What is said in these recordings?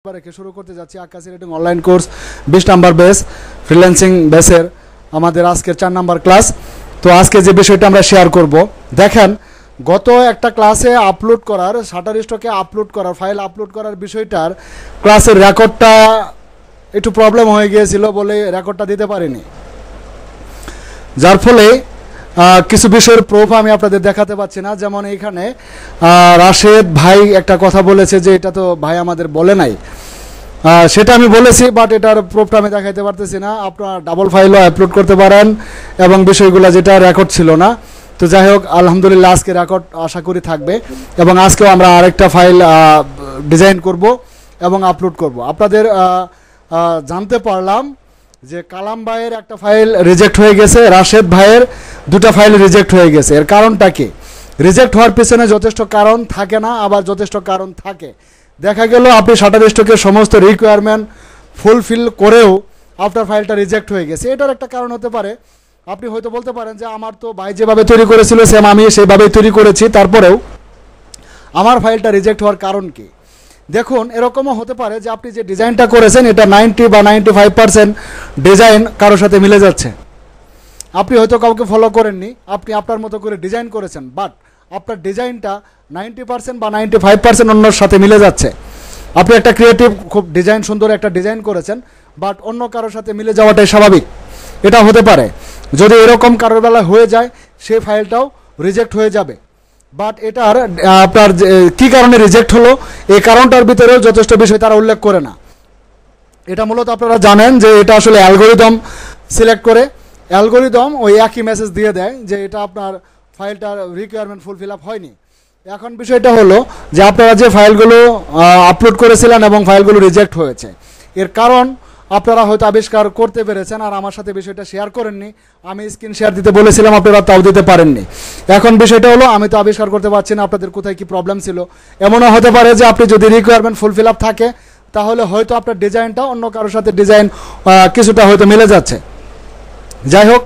রেখে শুরু করতে যাচ্ছি আকাশী rating online course 20 number base freelancing বেসের আমাদের আজকের 4 নাম্বার ক্লাস। তো আজকে যে বিষয়টা আমরা শেয়ার করব, দেখেন গত একটা ক্লাসে আপলোড করার শাটারস্টকে আপলোড করার ফাইল আপলোড করার বিষয়টার ক্লাসের রেকর্ডটা একটু প্রবলেম হয়ে গিয়েছিল বলে রেকর্ডটা দিতে পারিনি, যার ফলে কিছু বিষয়ের প্রুফ আমি আপনাদের দেখাতে পাচ্ছি না। যেমন এইখানে রাশেদ ভাই একটা কথা বলেছে যে এটা তো ভাই আমাদের বলে নাই, সেটা আমি বলেছি, বাট এটার প্রুফটা আমি দেখাতে পারতেছি না। আপনারা ডাবল ফাইলও আপলোড করতে পারেন এবং বিষয়গুলো যেটা রেকর্ড ছিল না। তো যাই হোক, আলহামদুলিল্লাহ আজকে রেকর্ড আশা করি থাকবে এবং আজকেও আমরা আরেকটা ফাইল ডিজাইন করব এবং আপলোড করব। আপনাদের জানতে পারলাম যে কালাম ভাইয়ের একটা ফাইল রিজেক্ট হয়ে গেছে, রাশেদ ভাইয়ের দুটো ফাইল রিজেক্ট হয়ে গেছে। এর কারণটা কি? রিজেক্ট হওয়ার পিছনে যথেষ্ট কারণ থাকে না, আবার যথেষ্ট কারণ থাকে। দেখা গেল আপনি শাটারস্টকের সমস্ত রিকোয়ারমেন্ট ফুলফিল করেও আপনার ফাইলটা রিজেক্ট হয়ে গেছে। এটার একটা কারণ হতে পারে, আপনি হয়তো বলতে পারেন যে আমার তো ভাই যেভাবে তৈরি করেছিল সেম আমি সেইভাবেই তৈরি করেছি, তারপরেও আমার ফাইলটা রিজেক্ট হওয়ার কারণ কি? দেখুন, এরকমও হতে পারে যে আপনি যে ডিজাইনটা করেছেন এটা 90 বা 95% ডিজাইন কারোর সাথে মিলে যাচ্ছে। আপনি হয়তো কাউকে ফলো করেননি, আপনি আপনার মতো করে ডিজাইন করেছেন, বাট আপনার ডিজাইনটা 90% বা 95% অন্যর সাথে মিলে যাচ্ছে। আপনি একটা ক্রিয়েটিভ খুব ডিজাইন সুন্দর একটা ডিজাইন করেছেন, বাট অন্য কারোর সাথে মিলে যাওয়াটাই স্বাভাবিক। এটা হতে পারে। যদি এরকম কারোর বেলা হয়ে যায়, সেই ফাইলটাও রিজেক্ট হয়ে যাবে। বাট এটার আপনার কী কারণে রিজেক্ট হলো এই কারণটার ভিতরেও যথেষ্ট বিষয় তারা উল্লেখ করে না। এটা মূলত আপনারা জানেন যে এটা আসলে অ্যালগোরিদম সিলেক্ট করে, অ্যালগোরিদম ওই একই মেসেজ দিয়ে দেয় যে এটা আপনার ফাইলটার রিকোয়ারমেন্ট ফুলফিল আপ হয়নি। এখন বিষয়টা হলো যে আপনারা যে ফাইলগুলো আপলোড করেছিলেন এবং ফাইলগুলো রিজেক্ট হয়েছে, এর কারণ আপনারা হয়তো আবিষ্কার করতে পেরেছেন আর আমার সাথে বিষয়টা শেয়ার করেননি। আমি স্ক্রিন শেয়ার দিতে বলেছিলাম, আপনারা তাও দিতে পারেননি। এখন বিষয়টা হলো আমি তো আবিষ্কার করতে পারছি না আপনাদের কোথায় কি প্রবলেম ছিল। এমনও হতে পারে যে আপনি যদি রিকোয়ারমেন্ট ফুলফিল আপ থাকে তাহলে হয়তো আপনার ডিজাইনটা অন্য কারোর সাথে ডিজাইন কিছুটা হয়তো মিলে যাচ্ছে। যাই হোক,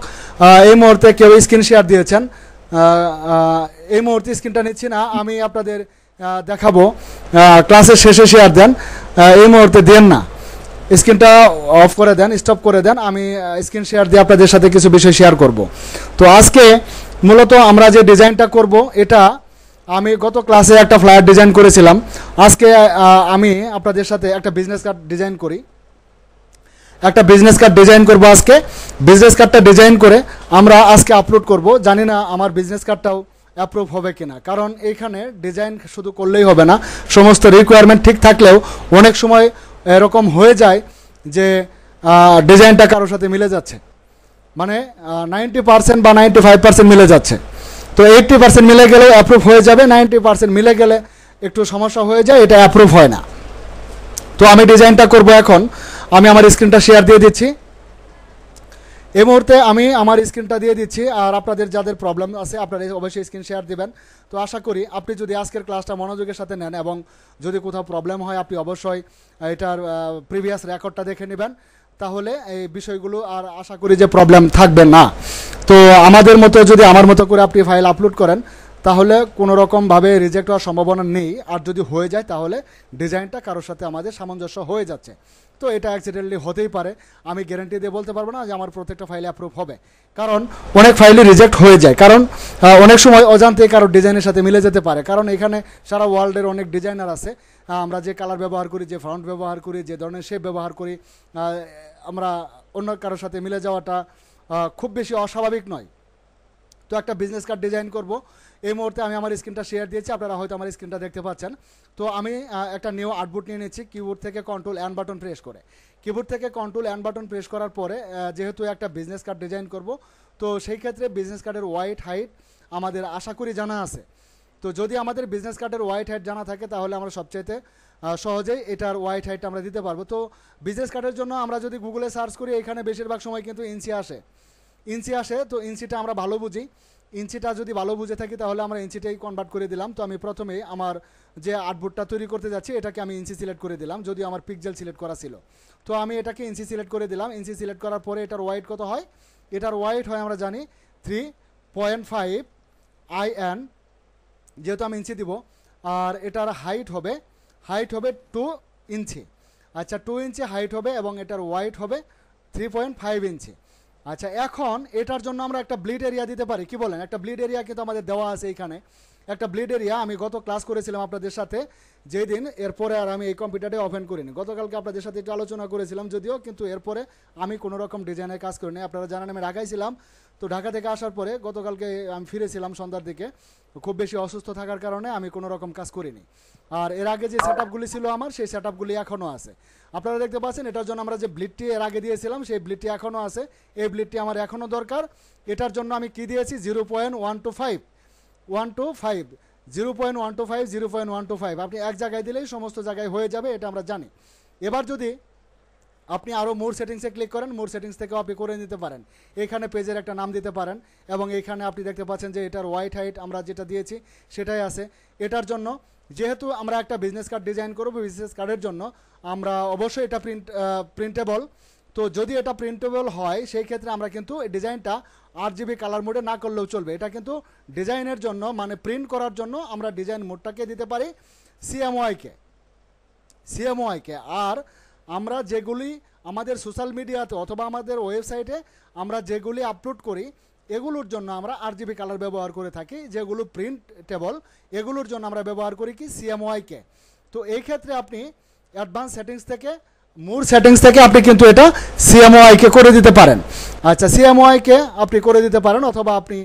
এই মুহূর্তে কেউ স্ক্রিন শেয়ার দিয়েছেন, এই মুহূর্তে স্ক্রিনটা নিচ্ছি না, আমি আপনাদের দেখাবো। ক্লাসের শেষে শেয়ার দেন, এই মুহূর্তে দেন না, স্ক্রিনটা অফ করে দেন, স্টপ করে দেন। আমি স্ক্রিন শেয়ার দিয়ে আপনাদের সাথে কিছু বিষয় শেয়ার করব। তো আজকে মূলত আমরা যে ডিজাইনটা করব, এটা আমি গত ক্লাসে একটা ফ্লায়ার ডিজাইন করেছিলাম। আজকে আমি আপনাদের সাথে একটা বিজনেস কার্ড ডিজাইন করি, একটা বিজনেস কার্ড ডিজাইন করব। আজকে বিজনেস কার্ডটা ডিজাইন করে আমরা আজকে আপলোড করব। জানি না আমার বিজনেস কার্ডটাও অ্যাপ্রুভ হবে কিনা, কারণ এইখানে ডিজাইন শুধু করলেই হবে না, সমস্ত রিকোয়ারমেন্ট ঠিক থাকলেও অনেক সময় এরকম হয়ে যায় যে ডিজাইনটা কারোর সাথে মিলে যাচ্ছে, মানে 90% বা 95% মিলে যাচ্ছে। তো 80% মিলে গেলেও অ্যাপ্রুভ হয়ে যাবে, 90% মিলে গেলে একটু সমস্যা হয়ে যায়, এটা অ্যাপ্রুভ হয় না। তো আমি ডিজাইনটা করব। এখন আমি আমার স্ক্রিনটা শেয়ার দিয়ে দিচ্ছি। এই মুহূর্তে আমি আমার স্ক্রিনটা দিয়ে দিচ্ছি, আর আপনাদের যাদের প্রবলেম আছে আপনারা অবশ্যই স্ক্রিন শেয়ার দিবেন। তো আশা করি আপনি যদি আজকের ক্লাসটা মনোযোগের সাথে নেন এবং যদি কোথাও প্রবলেম হয় আপনি অবশ্যই এটার প্রিভিয়াস রেকর্ডটা দেখে নেবেন, তাহলে এই বিষয়গুলো আর আশা করি যে প্রবলেম থাকবে না। তো আমাদের মতো যদি আমার মতো করে আপনি ফাইল আপলোড করেন তাহলে কোনো রকমভাবে রিজেক্ট হওয়ার সম্ভাবনা নেই, আর যদি হয়ে যায় তাহলে ডিজাইনটা কারোর সাথে আমাদের সামঞ্জস্য হয়ে যাচ্ছে। তো এটা অ্যাক্সিডেন্টলি হতেই পারে, আমি গ্যারান্টি দিয়ে বলতে পারবো না যে আমার প্রত্যেকটা ফাইলে অ্যাপ্রুভ হবে, কারণ অনেক ফাইলই রিজেক্ট হয়ে যায়, কারণ অনেক সময় অজান্তে কারোর ডিজাইনের সাথে মিলে যেতে পারে। কারণ এখানে সারা ওয়ার্ল্ডের অনেক ডিজাইনার আছে, আমরা যে কালার ব্যবহার করি, যে ফন্ট ব্যবহার করি, যে ধরনের শেপ ব্যবহার করি, আমরা অন্য কারোর সাথে মিলে যাওয়াটা খুব বেশি অস্বাভাবিক নয়। তো একটা বিজনেস কার্ড ডিজাইন করব। এই মুহূর্তে আমি আমার স্ক্রিনটা শেয়ার দিয়েছি, আপনারা হয়তো আমার স্ক্রিনটা দেখতে পাচ্ছেন। তো আমি একটা নিউ আউটপুট নিয়ে নিচ্ছি কিবোর্ড থেকে কন্ট্রোল এন বাটন প্রেস করে। কিবোর্ড থেকে কন্ট্রোল এন বাটন প্রেস করার পরে যেহেতু একটা বিজনেস কার্ড ডিজাইন করব, তো সেই ক্ষেত্রে বিজনেস কার্ডের ওয়াইড হাইট আমাদের আশা করি জানা আছে। তো যদি আমাদের বিজনেস কার্ডের ওয়াইড হাইট জানা থাকে তাহলে আমরা সবচাইতে সহজেই এটার ওয়াইড হাইটটা আমরা দিতে পারবো। তো বিজনেস কার্ডের জন্য আমরা যদি গুগলে সার্চ করি, এখানে বেশিরভাগ সময় কিন্তু ইঞ্চি আসে। তো ইঞ্চিটা আমরা ভালো বুঝি, ইঞ্চিটা যদি ভালো বুঝে থাকি তাহলে আমরা ইঞ্চিটাই কনভার্ট করে দিলাম। তো আমি প্রথমেই আমার যে আউটপুটটা তৈরি করতে যাচ্ছি এটাকে আমি ইঞ্চি সিলেক্ট করে দিলাম, যদি আমার পিক্সেল সিলেক্ট করা ছিল। তো আমি এটাকে ইঞ্চি সিলেক্ট করে দিলাম। ইঞ্চি সিলেক্ট করার পরে এটার ওয়াইড কত হয়? এটার ওয়াইড হয় আমরা জানি 3.5 IN, যেহেতু আমি ইঞ্চি দিব, আর এটার হাইট হবে 2 ইঞ্চি। আচ্ছা 2 ইঞ্চি হাইট হবে এবং এটার ওয়াইড হবে 3.5 ইঞ্চি। আচ্ছা এখন এটার জন্য আমরা একটা ব্লিড এরিয়া দিতে পারি, কি বলেন? একটা ব্লিড এরিয়া কিন্তু আমাদের দেওয়া আছে এইখানে, একটা ব্লিড এরিয়া। আমি গত ক্লাস করেছিলাম আপনাদের সাথে যেই দিন, এরপরে আর আমি এই কম্পিউটারটা ওপেন করিনি। গতকালকে আপনাদের সাথে একটু আলোচনা করেছিলাম যদিও, কিন্তু এরপরে আমি কোনো রকম ডিজাইনের কাজ করিনি। আপনারা জানেন আমি ঢাকায় ছিলাম, তো ঢাকা থেকে আসার পরে গতকালকে আমি ফিরেছিলাম সন্ধ্যার দিকে, খুব বেশি অসুস্থ থাকার কারণে আমি কোনো রকম কাজ করিনি। আর এর আগে যে সেটআপগুলি ছিল আমার, সেই সেটআপগুলি এখনও আছে। আপনারা দেখতে পাচ্ছেন এটার জন্য আমরা যে ব্লিডটি এর আগে দিয়েছিলাম সেই ব্লিডটি এখনও আছে। এই ব্লিডটি আমার এখনও দরকার। এটার জন্য আমি কি দিয়েছি? 0.125 0.125 আপনি এক জায়গায় দিলেই সমস্ত জায়গায় হয়ে যাবে, এটা আমরা জানি। এবার যদি আপনি আরও মোর সেটিংসে ক্লিক করেন, মোর সেটিংস থেকেও আপনি করে নিতে পারেন। এখানে পেজের একটা নাম দিতে পারেন এবং এখানে আপনি দেখতে পাচ্ছেন যে এটার হোয়াইট হাইট আমরা যেটা দিয়েছি সেটাই আছে। এটার জন্য যেহেতু আমরা একটা বিজনেস কার্ড ডিজাইন করব, বিজনেস কার্ডের জন্য আমরা অবশ্যই এটা প্রিন্টেবল। তো যদি এটা প্রিন্টেবল হয় সেই ক্ষেত্রে আমরা কিন্তু এই ডিজাইনটা RGB কালার মোডে না করলেও চলবে। এটা কিন্তু ডিজাইনের জন্য, মানে প্রিন্ট করার জন্য আমরা ডিজাইন মোডটাকে দিতে পারি CMYK। আর আমরা যেগুলি আমাদের সোশ্যাল মিডিয়াতে অথবা আমাদের ওয়েবসাইটে আমরা যেগুলি আপলোড করি এগুলোর জন্য আমরা RGB কালার ব্যবহার করে থাকি। যেগুলো প্রিন্টেবল এগুলোর জন্য আমরা ব্যবহার করি কি? CMYK। তো এই ক্ষেত্রে আপনি অ্যাডভান্স সেটিংস থেকে, মোর সেটিংস থেকে আপনি কিন্তু এটা CMYK করে দিতে পারেন। আচ্ছা CMYK আপনি করে দিতে পারেন অথবা আপনি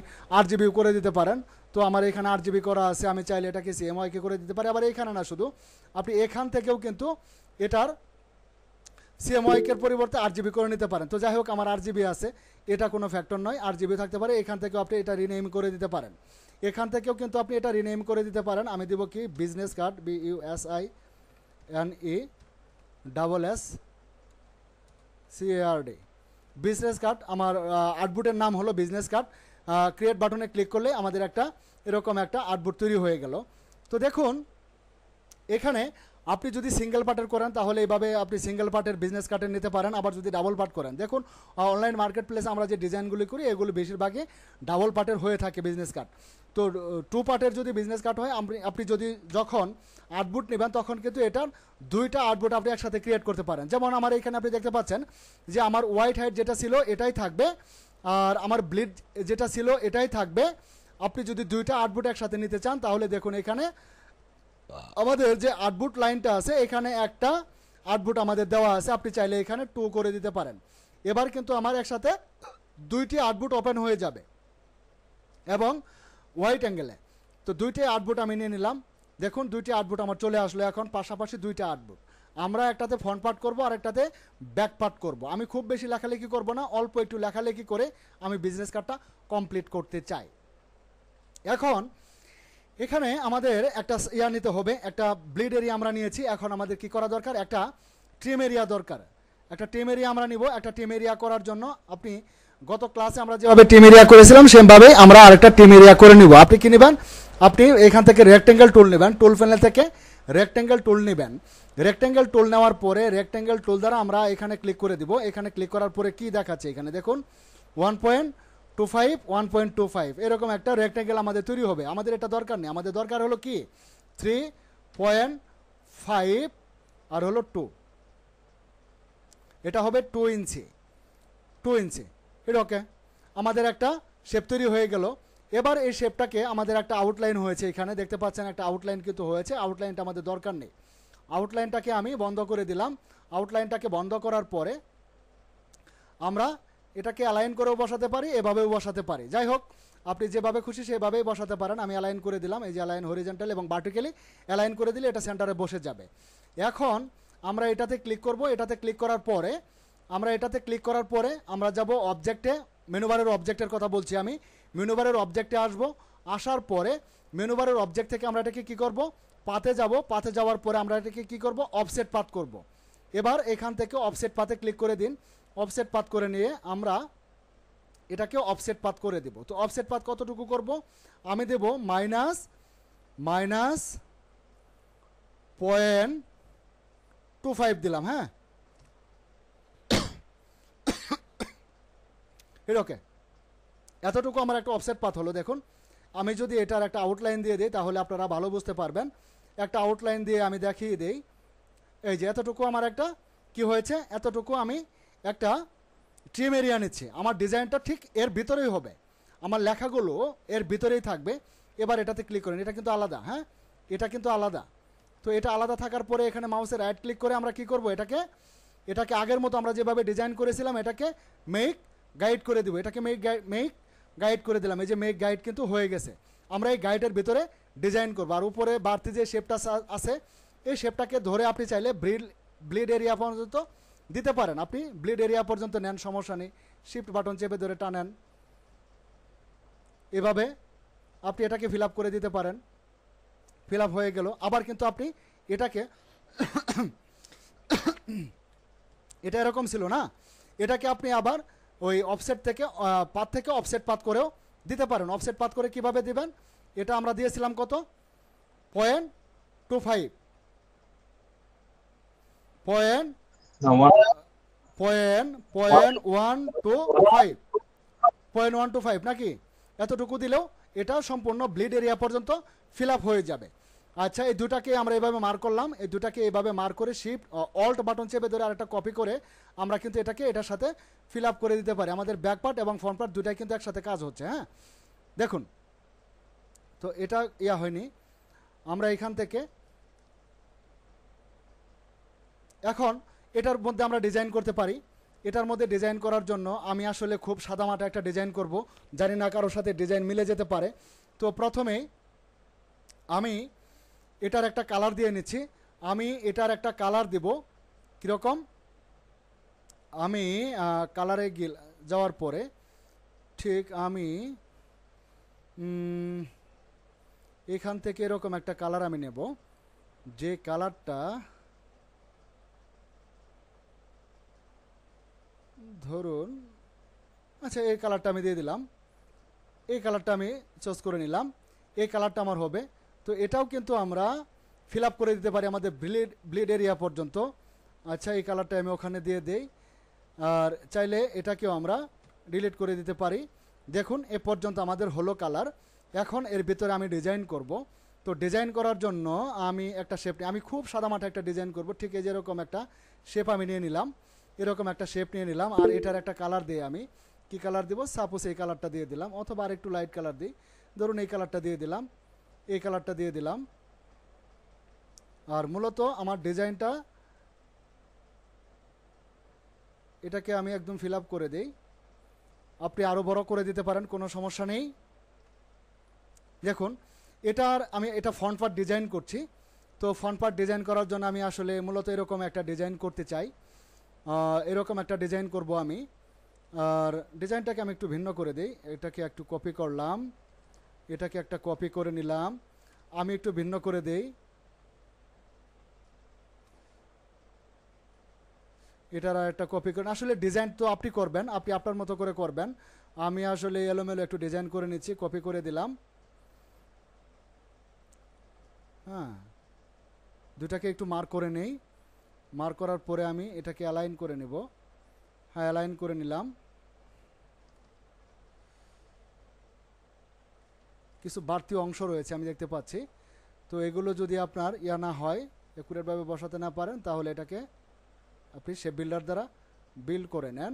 RGB করে দিতে পারেন। তো আমার এখানে RGB করা আছে, আমি চাইলে এটাকে CMYK করে দিতে পারি। আবার এখানে না, শুধু আপনি এখান থেকেও কিন্তু এটার CMYK এর পরিবর্তে RGB করে নিতে পারেন। তো যাই হোক আমার RGB আছে, এটা কোনো ফ্যাক্টর নয়, RGB থাকতে পারে। এখান থেকেও আপনি এটা রিনেম করে দিতে পারেন। এখান থেকেও কিন্তু আপনি এটা রিনেম করে দিতে পারেন। আমি দেবো কি? Business card, BUSINESSCARD, business card. আমার আউটপুটের নাম হলো বিজনেস কার্ড। ক্রিয়েট বাটনে ক্লিক করলে আমাদের একটা এরকম একটা আউটপুট তৈরি হয়ে গেল। তো দেখুন এখানে আপনি যদি সিঙ্গেল পার্টের করেন তাহলে এইভাবে আপনি সিঙ্গেল পার্টের বিজনেস কার্ডের নিতে পারেন। আবার যদি ডাবল পার্ট করেন, দেখুন অনলাইন মার্কেট প্লেসে আমরা যে ডিজাইনগুলি করি এগুলো বেশিরভাগই ডাবল পার্টের হয়ে থাকে বিজনেস কার্ড। তো 2 পার্টের যদি বিজনেস কার্ড হয়, আপনি যদি যখন আউটপুট নেবেন তখন কিন্তু এটার 2টা আউটপুট আপনি একসাথে ক্রিয়েট করতে পারেন। যেমন আমার এখানে আপনি দেখতে পাচ্ছেন যে আমার হোয়াইট হাইট যেটা ছিল এটাই থাকবে, আর আমার ব্লিড যেটা ছিল এটাই থাকবে। আপনি যদি 2টা আউটপুট একসাথে নিতে চান তাহলে দেখুন এখানে আমাদের যে আউটপুট লাইনটা আছে এখানে একটা আউটপুট আমাদের দেওয়া আছে, আপনি চাইলে এখানে 2 করে দিতে পারেন। এবার কিন্তু আমার একসাথে 2টি আউটপুট ওপেন হয়ে যাবে এবং হোয়াইট অ্যাঙ্গেলে। তো 2টি আউটপুট আমি নিয়ে নিলাম। দেখুন 2টি আউটপুট আমার চলে আসলো এখন পাশাপাশি 2টা আউটপুট। আমরা একটাতে ফ্রন্ট পার্ট করব আর একটাতে ব্যাক পার্ট করব। আমি খুব বেশি লেখালেখি করব না, অল্প একটু লেখালেখি করে আমি বিজনেস কার্ডটা কমপ্লিট করতে চাই। এখন এখানে আমাদের একটা নিতে হবে, একটা ব্লিড এরিয়া আমরা নিয়েছি। এখন আমাদের কি করা দরকার? একটা ট্রিম এরিয়া দরকার। একটা ট্রিম এরিয়া আমরা নিব। একটা ট্রিম এরিয়া করার জন্য আপনি গত ক্লাসে আমরা যেভাবে ট্রিম এরিয়া করেছিলাম সেভাবে আমরা আরেকটা ট্রিম এরিয়া করে নিব। আপনি কি নেবেন? আপনি এখান থেকে রেক্টেঙ্গেল টুল নেবেন, টুল প্যানেল থেকে রেক্টেঙ্গেল টুল নেবেন। রেক্টেঙ্গেল টুল নেওয়ার পরে রেক্টেঙ্গেল টুল দ্বারা আমরা এখানে ক্লিক করে দিব। এখানে ক্লিক করার পরে কি দেখাচ্ছে? এখানে দেখুন 1.25 এরকম একটা রেক্টেঙ্গেল আমাদের তৈরি হবে। আমাদের এটা দরকার নেই, আমাদের দরকার হলো কি 3.5 আর হলো 2, এটা হবে 2 ইঞ্চি। এটা ওকে, আমাদের একটা শেপ তৈরি হয়ে গেল। এবার এই শেপটাকে আমাদের একটা আউটলাইন হয়েছে, এখানে দেখতে পাচ্ছেন একটা আউটলাইন কিন্তু হয়েছে। আউটলাইনটা আমাদের দরকার নেই, আউটলাইনটাকে আমি বন্ধ করে দিলাম। আউটলাইনটাকে বন্ধ করার পরে আমরা এটাকে অ্যালাইন করেও বসাতে পারি, এভাবেও বসাতে পারি। যাই হোক আপনি যেভাবে খুশি সেভাবেই বসাতে পারেন। আমি অ্যালাইন করে দিলাম, এই যে অ্যালাইন হরিজন্টাল এবং ভার্টিক্যালি অ্যালাইন করে দিলে এটা সেন্টারে বসে যাবে। এখন আমরা এটাতে ক্লিক করব। এটাতে ক্লিক করার পরে আমরা যাব অবজেক্টে। মেনুবারের অবজেক্টের কথা বলছি আমি। মেনুবারের অবজেক্টে আসব। আসার পরে মেনুবারের অবজেক্ট থেকে আমরা এটাকে কি করব? পাতে যাব। পাতে যাওয়ার পরে আমরা এটাকে কি করব? অফসেট পাথ করব। এবার এখান থেকে অফসেট পাথে ক্লিক করে দিন। অফসেট পাথ করে নিয়ে আমরা এটাকে অফসেট পাথ করে দেব। তো অফসেট পাথ কতটুকু করব? আমি দেব -0.25 দিলাম। হ্যাঁ, ওকে, এতটুকু আমার একটা অফসেট পাথ হলো। দেখুন আমি যদি এটার একটা আউটলাইন দিয়ে দিই তাহলে আপনারা ভালো বুঝতে পারবেন। একটা আউটলাইন দিয়ে আমি দেখিয়ে দিই। এই যে এতটুকু আমার একটা কি হয়েছে, এতটুকু আমি একটা ট্রিম এরিয়া নিচ্ছি। আমার ডিজাইনটা ঠিক এর ভিতরেই হবে, আমার লেখাগুলো এর ভিতরেই থাকবে। এবার এটাতে ক্লিক করেন, এটা কিন্তু আলাদা, হ্যাঁ এটা কিন্তু আলাদা। তো এটা আলাদা থাকার পরে এখানে মাউসে রাইট ক্লিক করে আমরা কি করব, এটাকে আগের মতো আমরা যেভাবে ডিজাইন করেছিলাম এটাকে মেক গাইড করে দিব। এটাকে মেক গাইড করে দিলাম। এই যে মেক গাইড কিন্তু হয়ে গেছে। আমরা এই গাইডের ভিতরে ডিজাইন করবো। আর উপরে বাড়তি যে শেপটা আছে এই শেপটাকে ধরে আপনি চাইলে ব্লিড এরিয়া পর্যন্ত দিতে পারেন। আপনি ব্লিড এরিয়া পর্যন্ত নেন, সমস্যা নেই। শিফট বাটন চেপে ধরে টানেন, এভাবে আপনি এটাকে ফিল আপ করে দিতে পারেন। ফিল আপ হয়ে গেল। আবার কিন্তু আপনি এটাকে এটা এরকম ছিল না, এটাকে আপনি আবার ওই অফসেট থেকে পাত থেকে অফসেট পাত করেও দিতে পারেন। অফসেট পাত করে কিভাবে দিবেন, এটা আমরা দিয়েছিলাম কত, 0.25 0.125 নাকি, এতটুকু দিলেও এটা সম্পূর্ণ ব্লিড এরিয়া পর্যন্ত ফিল আপ হয়ে যাবে। আচ্ছা, এই দুটাকে আমরা এভাবে মার করলাম। এই দুটাকে এইভাবে মার করে শিফট অল্ট বাটন চেপে ধরে আরেকটা কপি করে আমরা কিন্তু এটাকে এটার সাথে ফিল আপ করে দিতে পারি। আমাদের ব্যাক পার্ট এবং ফ্রন্ট পার্ট দুটাই কিন্তু একসাথে কাজ হচ্ছে। হ্যাঁ দেখুন, তো এটা হয়নি। আমরা এখান থেকে এখন এটার মধ্যে আমরা ডিজাইন করতে পারি। এটার মধ্যে ডিজাইন করার জন্য আমি আসলে খুব সাদামাটা একটা ডিজাইন করব, জানি না কারোর সাথে ডিজাইন মিলে যেতে পারে। তো প্রথমে আমি এটার একটা কালার দিয়ে নিচ্ছি। আমি এটার একটা কালার দিব কীরকম, আমি কালারে যাওয়ার পরে ঠিক আমি এখান থেকে এরকম একটা কালার আমি নেব, যে কালারটা ধরুন, আচ্ছা এই কালারটা আমি দিয়ে দিলাম। এই কালারটা আমি চয়েস করে নিলাম, এই কালারটা আমার হবে। তো এটাও কিন্তু আমরা ফিল আপ করে দিতে পারি আমাদের ব্লিড এরিয়া পর্যন্ত। আচ্ছা, এই কালারটা আমি ওখানে দিয়ে দেই। আর চাইলে এটাকেও আমরা ডিলিট করে দিতে পারি। দেখুন এ পর্যন্ত আমাদের হলো কালার। এখন এর ভিতরে আমি ডিজাইন করব। তো ডিজাইন করার জন্য আমি একটা শেপ আমি খুব সাদামাটা একটা ডিজাইন করব। ঠিক এই যেরকম একটা শেপ আমি নিয়ে নিলাম, এরকম একটা শেপ নিয়ে নিলাম। আর এটার একটা কালার দিয়ে আমি কি কালার দিব, সাপোজ এই কালারটা দিয়ে দিলাম, অথবা আর একটু লাইট কালার দিই। ধরুন এই কালারটা দিয়ে দিলাম, এই কালারটা দিয়ে দিলাম। আর মূলত আমার ডিজাইনটা এটাকে আমি একদম ফিল আপ করে দেই। আপনি আরও বড় করে দিতে পারেন, কোনো সমস্যা নেই। দেখুন আমি এটা ফ্রন্ট পার্ট ডিজাইন করছি। তো ফ্রন্ট পার্ট ডিজাইন করার জন্য আমি আসলে মূলত এরকম একটা ডিজাইন করতে চাই। এরকম একটা ডিজাইন করব আমি। আর ডিজাইনটাকে আমি একটু ভিন্ন করে দিই। এটাকে একটু কপি করলাম, এটাকে একটা কপি করে নিলাম, আমি একটু ভিন্ন করে দেই। এটার একটা কপি করেন। আসলে ডিজাইন তো আপনি করবেন, আপনি আপনার মতো করে করবেন। আমি আসলে এলোমেলো একটু ডিজাইন করে নিচ্ছি, কপি করে দিলাম। হ্যাঁ, দুটাকে একটু মার্ক করে নেই। মার্ক করার পরে আমি এটাকে অ্যালাইন করে নেব। হ্যাঁ, অ্যালাইন করে নিলাম। কিছু বাড়তি অংশ রয়েছে আমি দেখতে পাচ্ছি। তো এগুলো যদি আপনার না হয়, একুরেটভাবে বসাতে না পারেন, তাহলে এটাকে আপনি শেপ বিল্ডার দ্বারা বিল্ড করে নেন।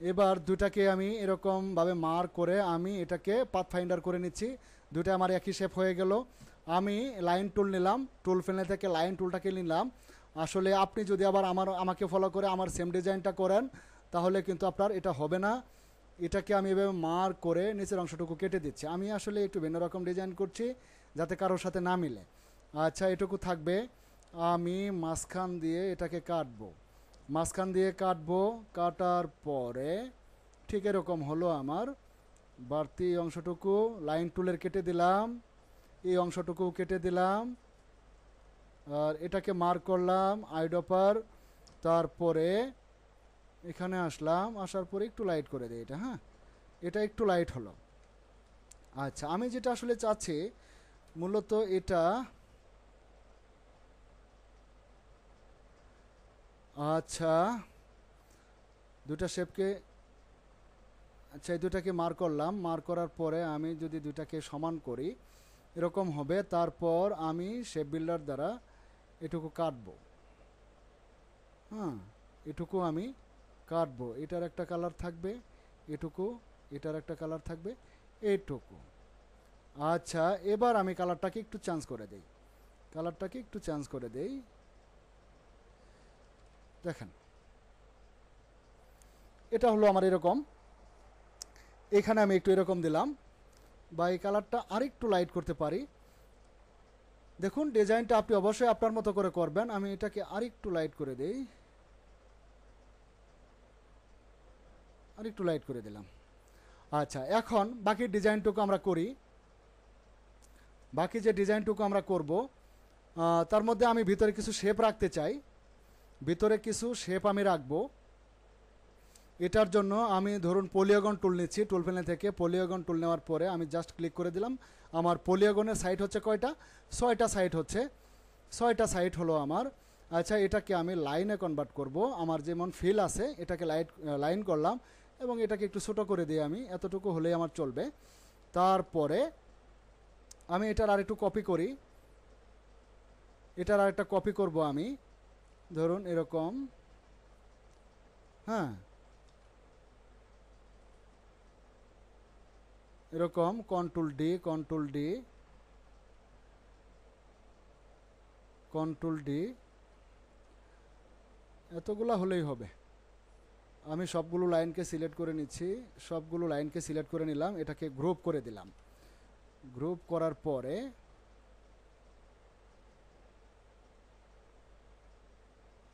এবার দুটাকে আমি এরকমভাবে মার্ক করে আমি এটাকে পাথফাইন্ডার করে নিচ্ছি। দুটা আমার একই শেপ হয়ে গেল। আমি লাইন টুল নিলাম, টুল ফেলে থেকে লাইন টুলটাকে নিলাম। আসলে আপনি যদি আবার আমাকে ফলো করে আমার সেম ডিজাইনটা করেন, তাহলে কিন্তু আপনার এটা হবে না। এটাকে আমি এভাবে মার্ক করে নিচের অংশটুকু কেটে দিচ্ছি। আমি আসলে একটু ভিন্ন রকম ডিজাইন করছি যাতে কারোর সাথে না মিলে। আচ্ছা, এটুকু থাকবে। আমি মাঝখান দিয়ে এটাকে কাটবো, মাঝখান দিয়ে কাটবো। কাটার পরে ঠিক এরকম হলো আমার বাড়তি অংশটুকু লাইন টুলের কেটে দিলাম, এই অংশটুকু কেটে দিলাম। আর এটাকে মার্ক করলাম আইডপার। তারপরে এখানে আসলাম, আসার পরে একটু লাইট করে দিই এটা। হ্যাঁ, এটা একটু লাইট হলো। আচ্ছা, আমি যেটা আসলে চাচ্ছি মূলত এটা, আচ্ছা দুটা শেপকে, আচ্ছা এই দুটাকে মার্ক করলাম। মার্ক করার পরে আমি যদি দুটাকে সমান করি এরকম হবে। তারপর আমি শেপ বিল্ডার দ্বারা এটুকু কাটবো, হ্যাঁ এটুকু আমি কাটবো, এটার একটা কালার থাকবে, এটুকু এটার একটা কালার থাকবে, এইটুকু। আচ্ছা এবার আমি কালারটাকে একটু চেঞ্জ করে দেই, কালারটাকে একটু চেঞ্জ করে দেই। দেখেন এটা হলো আমার এরকম, এখানে আমি একটু এরকম দিলাম, বা এই কালারটা আরেকটু লাইট করতে পারি। দেখুন ডিজাইনটা আপনি অবশ্যই আপনার মতো করে করবেন। আমি এটাকে আরেকটু লাইট করে দেই, আরেকটু লাইট করে দিলাম। আচ্ছা এখন বাকি ডিজাইনটুকু আমরা করি। বাকি যে ডিজাইনটুকু আমরা করব, তার মধ্যে আমি ভিতরে কিছু শেপ রাখতে চাই, ভিতরে কিছু শেপ আমি রাখবো। এটার জন্য আমি ধরুন পলিগন টুল নিচ্ছি, টুল প্যানেল থেকে পলিগন টুল নেওয়ার পরে আমি জাস্ট ক্লিক করে দিলাম। আমার পলিগনের সাইড হচ্ছে কয়টা, 6টা সাইড হচ্ছে, 6টা সাইড হলো আমার। আচ্ছা এটাকে আমি লাইনে কনভার্ট করব, আমার যেমন ফিল আছে এটাকে লাইন করলাম এবং এটাকে একটু ছোটো করে দিই আমি, এতটুকু হলেই আমার চলবে। তারপরে আমি এটার আরেকটু কপি করি, এটার আরেকটা কপি করব আমি, ধরুন এরকম, হ্যাঁ এরকম control D control D control D, এতগুলা হলেই হবে। আমি সবগুলো লাইনকে সিলেক্ট করে নিচ্ছি, সবগুলো লাইনকে সিলেক্ট করে নিলাম, এটাকে গ্রুপ করে দিলাম। গ্রুপ করার পরে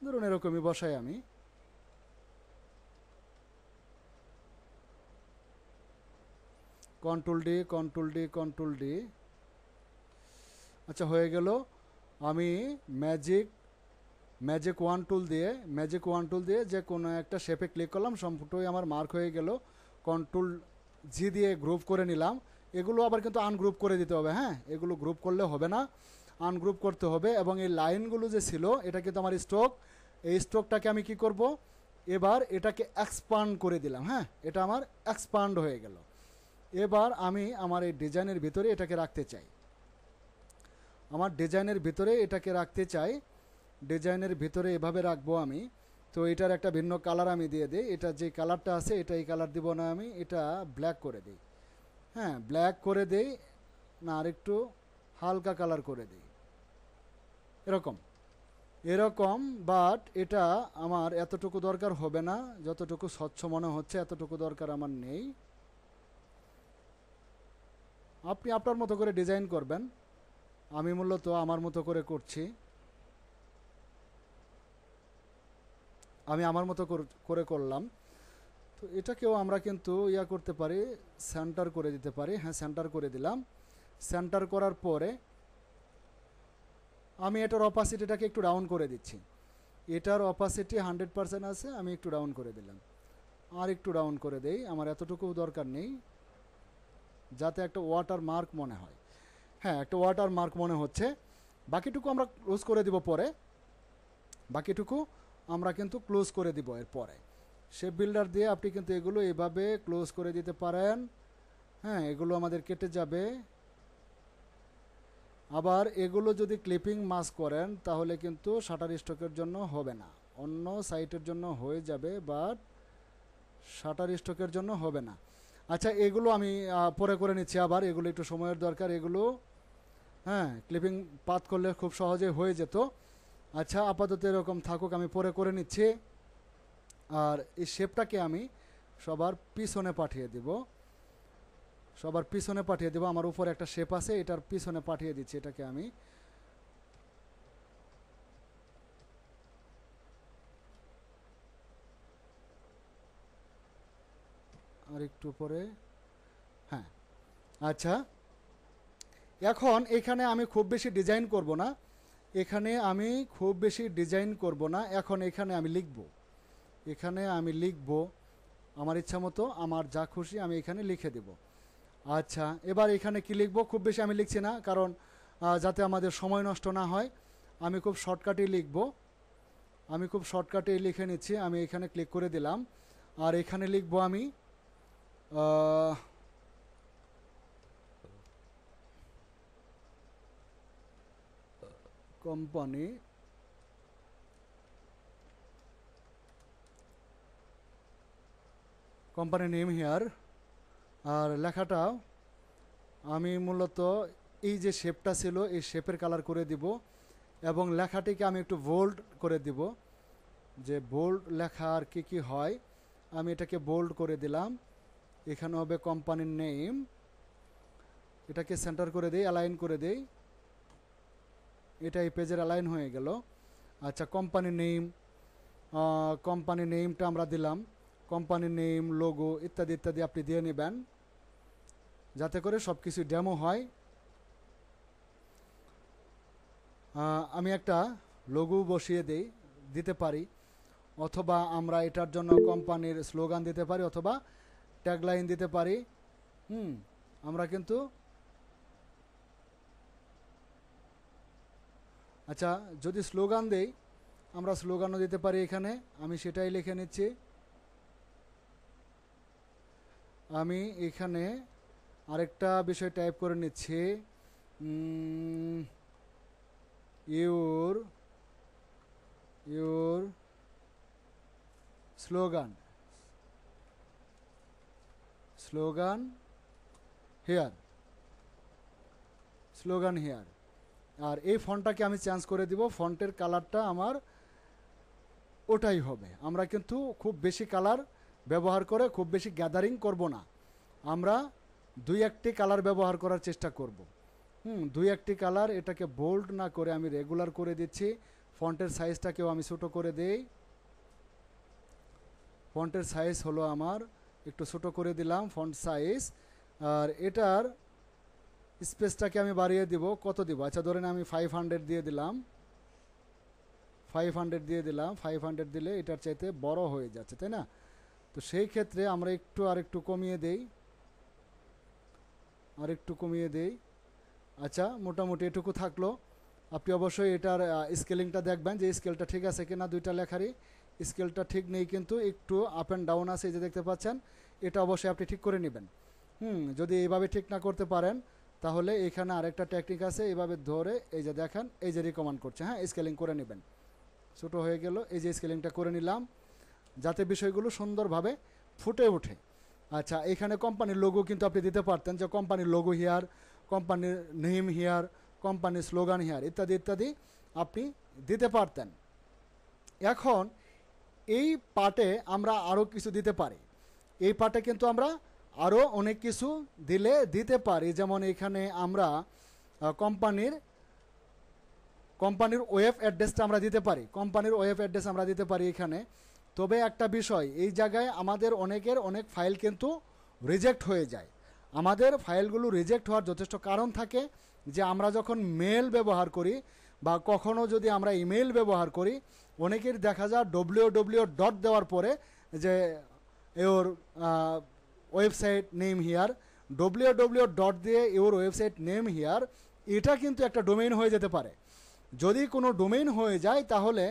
ধরুন এরকমই বসাই আমি, control D control D control D. আচ্ছা হয়ে গেল। আমি ম্যাজিক ওয়ান টুল দিয়ে যে কোনো একটা শেপে ক্লিক করলাম, সম্পূর্ণই আমার মার্ক হয়ে গেল। কন্ট্রোল জি দিয়ে গ্রুপ করে নিলাম। এগুলো আবার কিন্তু আনগ্রুপ করে দিতে হবে, হ্যাঁ এগুলো গ্রুপ করলে হবে না, আনগ্রুপ করতে হবে। এবং এই লাইনগুলো যে ছিল এটা কিন্তু আমার স্ট্রোক, এই স্ট্রোকটাকে আমি কি করব, এবার এটাকে এক্সপান্ড করে দিলাম, হ্যাঁ এটা আমার এক্সপান্ড হয়ে গেল। এবার আমি আমার এই ডিজাইনের ভিতরে এটাকে রাখতে চাই, আমার ডিজাইনের ভিতরে এটাকে রাখতে চাই, ডিজাইনের ভিতরে এভাবে রাখবো আমি। তো এটার একটা ভিন্ন কালার আমি দিয়ে দিই, এটা যে কালারটা আছে এটা এই কালার দিব না, আমি এটা ব্ল্যাক করে দিই, হ্যাঁ ব্ল্যাক করে দেই না, আরেকটু হালকা কালার করে দিই, এরকম এরকম। বাট এটা আমার এতটুকু দরকার হবে না, যতটুকু স্বচ্ছ মনে হচ্ছে এতটুকু দরকার আমার নেই। আপনি আপনার মতো করে ডিজাইন করবেন, আমি মূলত আমার মতো করে করছি, আমি আমার মতো করে করলাম। তো এটাকেও আমরা কিন্তু করতে পারি, সেন্টার করে দিতে পারি, হ্যাঁ সেন্টার করে দিলাম। সেন্টার করার পরে আমি এটার অপাসিটিটাকে একটু ডাউন করে দিচ্ছি, এটার অপাসিটি 100% আছে, আমি একটু ডাউন করে দিলাম, আর একটু ডাউন করে দেই, আমার এতটুকু দরকার নেই, যাতে একটা ওয়াটার মার্ক মনে হয়, হ্যাঁ একটা ওয়াটার মার্ক মনে হচ্ছে। বাকিটুকু আমরা ক্লোজ করে দিব পরে, বাকিটুকু আমরা কিন্তু ক্লোজ করে দিব এর পরে। শেপ বিল্ডার দিয়ে আপনি কিন্তু এগুলো এভাবে ক্লোজ করে দিতে পারেন, হ্যাঁ এগুলো আমাদের কেটে যাবে। আবার এগুলো যদি ক্লিপিং মাস্ক করেন তাহলে কিন্তু শাটার স্টকের জন্য হবে না, অন্য সাইটের জন্য হয়ে যাবে, বাট শাটার স্টকের জন্য হবে না। আচ্ছা এগুলো আমি পরে করে নিচ্ছি, আবার এগুলো একটু সময়ের দরকার, এগুলো হ্যাঁ ক্লিপিং পাত করলে খুব সহজে হয়ে যেত। আচ্ছা আপাতত এরকম থাকুক, আমি পরে করে নিচ্ছি। আর এই শেপটাকে আমি সবার পিছনে পাঠিয়ে দিব, সবার পিছনে পাঠিয়ে দেবো। আমার উপরে একটা শেপ আছে, এটার পিছনে পাঠিয়ে দিচ্ছি, এটাকে আমি আর একটু পরে, হ্যাঁ আচ্ছা এখন এখানে আমি খুব বেশি ডিজাইন করব না, এখানে আমি খুব বেশি ডিজাইন করব না। এখন এখানে আমি লিখব, এখানে আমি লিখব আমার ইচ্ছা মতো, আমার যা খুশি আমি এখানে লিখে দেব। আচ্ছা এবার এখানে কি লিখব, খুব বেশি আমি লিখছি না, কারণ যাতে আমাদের সময় নষ্ট না হয় আমি খুব শর্টকাটেই লিখব, আমি খুব শর্টকাটেই লিখে নিচ্ছি। আমি এখানে ক্লিক করে দিলাম, আর এখানে লিখব আমি কোম্পানি কোম্পানি নেম হিয়ার। আর লেখাটা আমি মূলত এই যে শেপটা ছিল এই শেপের কালার করে দিব এবং লেখাটিকে আমি একটু বোল্ড করে দিব, যে বোল্ড লেখা আর কি হয় আমি এটাকে বোল্ড করে দিলাম। এখানে হবে কোম্পানির নেম, এটাকে সেন্টার করে দেই, অ্যালাইন করে দেই, এটা এই পেজের অ্যালাইন হয়ে গেল। আচ্ছা, কোম্পানি নেমটা আমরা দিলাম, কোম্পানি নেম, লোগো ইত্যাদি ইত্যাদি আপনি দিয়ে নেবেন যাতে করে সব কিছু ডেমো হয়। আমি একটা লোগো বসিয়ে দিতে পারি, অথবা আমরা এটার জন্য কোম্পানির স্লোগান দিতে পারি অথবা ট্যাগলাইন দিতে পারি। আমরা কিন্তু আচ্ছা, যদি স্লোগান দেই আমরা স্লোগানও দিতে পারি এখানে, আমি সেটাই লিখে নিচ্ছি। আমি এখানে আরেকটা বিষয় টাইপ করে নিচ্ছি, ইউর স্লোগান হিয়ার। আর এই ফন্টটাকে আমি চেঞ্জ করে দিব, ফন্টের কালারটা আমার ওটাই হবে। আমরা কিন্তু খুব বেশি কালার ব্যবহার করে খুব বেশি গ্যাদারিং করব না, আমরা 2-1টি কালার ব্যবহার করার চেষ্টা করব। 2-1টি কালার, এটাকে বোল্ড না করে আমি রেগুলার করে দিচ্ছি। ফন্টের সাইজটাকেও আমি ছোটো করে দেই, ফন্টের সাইজ হলো আমার একটু ছোটো করে দিলাম ফন্ট সাইজ। আর এটার স্পেসটাকে আমি বাড়িয়ে দিব, কত দিব? আচ্ছা, ধরেন আমি 500 দিয়ে দিলাম, 500 দিলে এটার চাইতে বড় হয়ে যাচ্ছে, তাই না? তো সেই ক্ষেত্রে আমরা আরেকটু কমিয়ে দেই। আচ্ছা, মোটামুটি এটুকু থাকলো। আপনি অবশ্যই এটার স্কেলিংটা দেখবেন যে স্কেলটা ঠিক আছে কিনা, দুইটা লেখারই স্কেলটা ঠিক নেই কিন্তু একটু আপ অ্যান্ড ডাউন আছে, এই যে দেখতে পাচ্ছেন, এটা অবশ্যই আপনি ঠিক করে নেবেন। যদি এইভাবে ঠিক না করতে পারেন তাহলে এখানে আরেকটা টেকনিক আছে, এইভাবে ধরে এই যে দেখেন, এই যে রিকমেন্ড করছে, স্কেলিং করে নেবেন। ছোটো হয়ে গেল, এই যে স্কেলিংটা করে নিলাম যাতে বিষয়গুলো সুন্দরভাবে ফুটে ওঠে। আচ্ছা, এখানে কোম্পানির লোগো কিন্তু আপনি দিতে পারতেন, যে কোম্পানির লোগো হিয়ার, কোম্পানির নেম হিয়ার, কোম্পানির স্লোগান হিয়ার ইত্যাদি ইত্যাদি আপনি দিতে পারতেন। এখন এই পার্টে আমরা আরও কিছু দিতে পারি, এই পার্টে কিন্তু আমরা আরও অনেক কিছু দিতে পারি। যেমন এখানে আমরা কোম্পানির ওয়েব অ্যাড্রেসটা আমরা দিতে পারি, এখানে। তবে একটা বিষয়, এই জায়গায় আমাদের অনেক ফাইল কিন্তু রিজেক্ট হয়ে যায়। আমাদের ফাইলগুলো রিজেক্ট হওয়ার যথেষ্ট কারণ থাকে, যে আমরা যখন মেল ব্যবহার করি বা কখনো যদি আমরা ইমেল ব্যবহার করি, অনেকের দেখা যায় www ডট দেওয়ার পরে যে your website name here, www dot দিয়ে ইওর ওয়েবসাইট নেম হিয়ার, এটা কিন্তু একটা ডোমেইন হয়ে যেতে পারে। যদি কোনো ডোমেইন হয়ে যায় তাহলে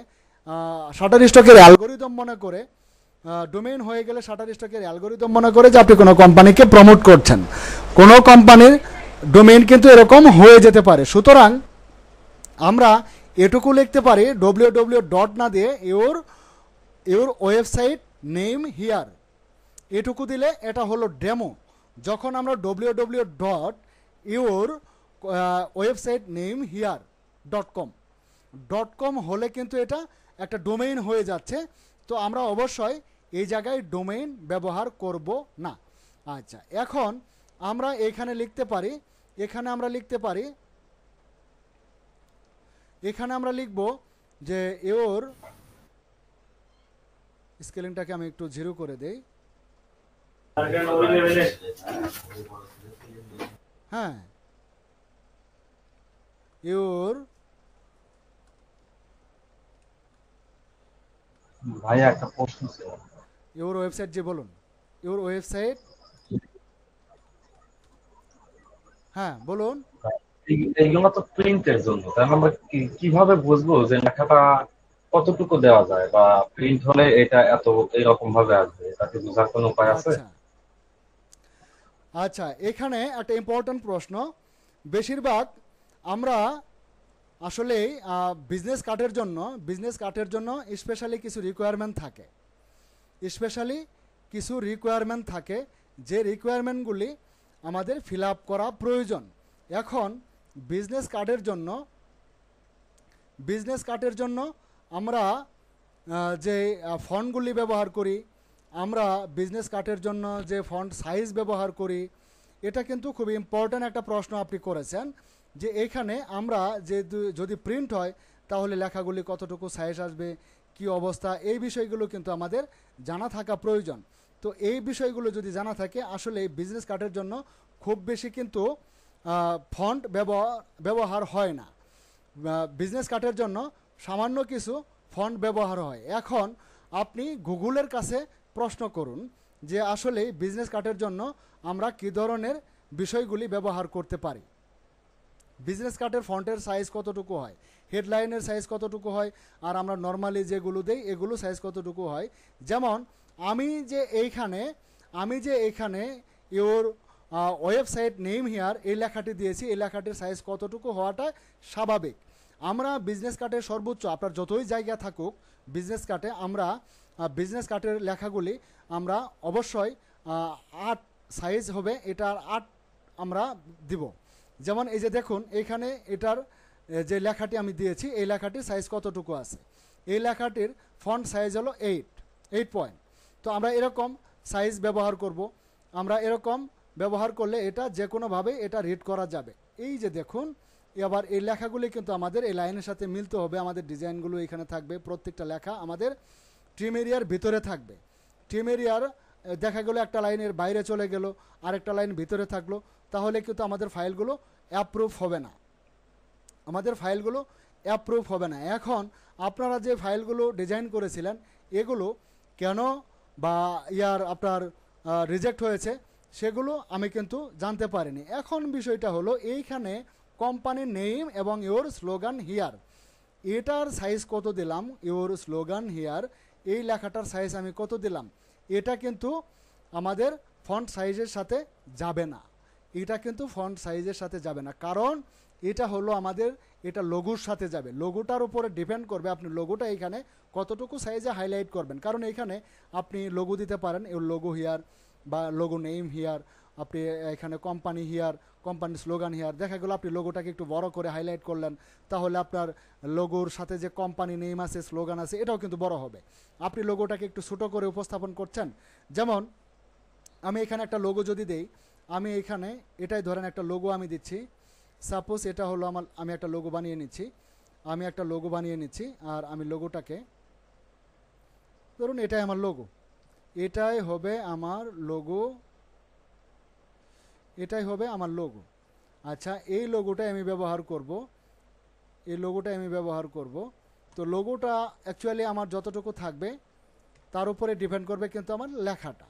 শাটারস্টকের অ্যালগোরিদম মনে করে, ডোমেইন হয়ে গেলে শাটারস্টকের অ্যালগোরিদম মনে করে যে আপনি কোনো কোম্পানিকে প্রমোট করছেন। কোনো কোম্পানির ডোমেইন কিন্তু এরকম হয়ে যেতে পারে। সুতরাং আমরা এটুকু লিখতে পারি, www ডট না দিয়ে ইওর ওয়েবসাইট নেম হিয়ার, এটুকু দিলে এটা হলো ডেমো। যখন আমরা www dot your website name here dot com হলে কিন্তু এটা একটা ডোমেইন হয়ে যাচ্ছে। তো আমরা অবশ্যই এই জায়গায় ডোমেইন ব্যবহার করব না। আচ্ছা, এখন আমরা এখানে লিখব যে ইওর স্কেলিংটাকে আমি একটু 0 করে দেই। ইওর ভাইয়া একটা প্রশ্ন ছিল। ইওর ওয়েবসাইট, যে বলুন, ইওর ওয়েবসাইট, বলুন। এইগুলো তো প্রিন্টের জন্য, তাহলে আমরা কিভাবে বুঝবো যে লেখাটা কতটুকু দেওয়া যায়, বা প্রিন্ট হলে এটা এরকম ভাবে আসবে, এটাকে বোঝার কোনো উপায় আছে? আচ্ছা, এখানে একটা ইম্পর্টেন্ট প্রশ্ন। বেশিরভাগ আমরা আসলে বিজনেস কার্ডের জন্য স্পেশালি কিছু কিছু রিকোয়ারমেন্ট থাকে, যে রিকোয়ারমেন্টগুলি আমাদের ফিল আপ করা প্রয়োজন। এখন বিজনেস কার্ডের জন্য আমরা যে ফন্টগুলি ব্যবহার করি, আমরা বিজনেস কার্ডের জন্য যে ফন্ট সাইজ ব্যবহার করি, এটা কিন্তু খুব ইম্পর্ট্যান্ট একটা প্রশ্ন আপনি করেছেন, যে এইখানে আমরা যে যদি প্রিন্ট হয় তাহলে লেখাগুলি কতটুকু সাইজ আসবে, কি অবস্থা, এই বিষয়গুলো কিন্তু আমাদের জানা থাকা প্রয়োজন। তো এই বিষয়গুলো যদি জানা থাকে, আসলে বিজনেস কার্ডের জন্য খুব বেশি কিন্তু ফন্ট ব্যবহার হয় না। বিজনেস কার্ডের জন্য সামান্য কিছু ফন্ট ব্যবহার হয়। এখন আপনি গুগলের কাছে প্রশ্ন করুন যে আসলে বিজনেস কার্ডের জন্য আমরা কী ধরনের বিষয়গুলি ব্যবহার করতে পারি। বিজনেস কার্ডের ফন্টের সাইজ কতটুকু হয়, হেডলাইনের সাইজ কতটুকু হয়, আর আমরা নর্মালি যেগুলো দেই এগুলো সাইজ কতটুকু হয়। যেমন আমি যে এইখানে ইওর ওয়েবসাইট নেম হিয়ার এই লেখাটি দিয়েছি, এই লেখাটির সাইজ কতটুকু হওয়াটা স্বাভাবিক। আমরা বিজনেস কার্ডের সর্বোচ্চ, আপনার যতই জায়গা থাকুক বিজনেস কার্ডে, আমরা বিজনেস কার্ডের লেখাগুলি আমরা অবশ্যই 8 সাইজ হবে, এটার 8 আমরা দিব। যেমন এই যে দেখুন এইখানে এটার যে লেখাটি আমি দিয়েছি, এই লেখাটির সাইজ কতটুকু আছে, এই লেখাটির ফন্ট সাইজ হলো 8 পয়েন্ট। তো আমরা এরকম সাইজ ব্যবহার করব। আমরা এরকম ব্যবহার করলে এটা যে কোনোভাবে এটা রিড করা যাবে। এই যে দেখুন, এবার এই লেখাগুলি কিন্তু আমাদের এই লাইনের সাথে মিলতে হবে। আমাদের ডিজাইনগুলো এখানে থাকবে, প্রত্যেকটা লেখা আমাদের ট্রিম এরিয়ার ভিতরে থাকবে। ট্রিম এরিয়ার দেখা গেলো একটা লাইনের বাইরে চলে গেল, আরেকটা লাইন ভিতরে থাকলো, তাহলে কিন্তু আমাদের ফাইলগুলো অ্যাপ্রুভ হবে না। এখন আপনারা যে ফাইলগুলো ডিজাইন করেছিলেন এগুলো কেন বা আপনার রিজেক্ট হয়েছে সেগুলো আমি কিন্তু জানতে পারিনি। এখন বিষয়টা হলো এইখানে কোম্পানির নেম এবং ইওর স্লোগান হিয়ার, এটার সাইজ কত দিলাম, ইওর স্লোগান হিয়ার এই লেখাটার সাইজ আমি কত দিলাম, এটা কিন্তু আমাদের ফন্ট সাইজের সাথে যাবে না, কারণ এটা হলো আমাদের, এটা লোগোর সাথে যাবে। লোগোটার উপরে ডিপেন্ড করবে আপনি লোগোটা এখানে কতটুকু সাইজে হাইলাইট করবেন। কারণ এখানে আপনি লোগো দিতে পারেন, এর লোগো হিয়ার বা লোগো নেম হিয়ার, আপনি এখানে কোম্পানি হিয়ার, কোম্পানির স্লোগান হিয়ার, দেখা গেলো আপনি লোগোটাকে একটু বড় করে হাইলাইট করলেন, তাহলে আপনার লোগোর সাথে যে কোম্পানি নেম আছে, স্লোগান আছে, এটাও কিন্তু বড় হবে। আপনি লোগোটাকে একটু ছোটো করে উপস্থাপন করছেন, যেমন আমি এখানে একটা লোগো যদি দেই, আমি এখানে এটাই ধরেন একটা লোগো আমি দিচ্ছি, সাপোজ এটা হলো আমি একটা লোগো বানিয়ে নিচ্ছি, আর আমি লোগোটাকে ধরুন এটাই আমার লোগো, এটাই হবে আমার লোগো। আচ্ছা, এই লোগোটাই আমি ব্যবহার করব। তো লোগোটা অ্যাকচুয়ালি আমার যতটুকু থাকবে তার উপরে ডিপেন্ড করবে কিন্তু আমার লেখাটা।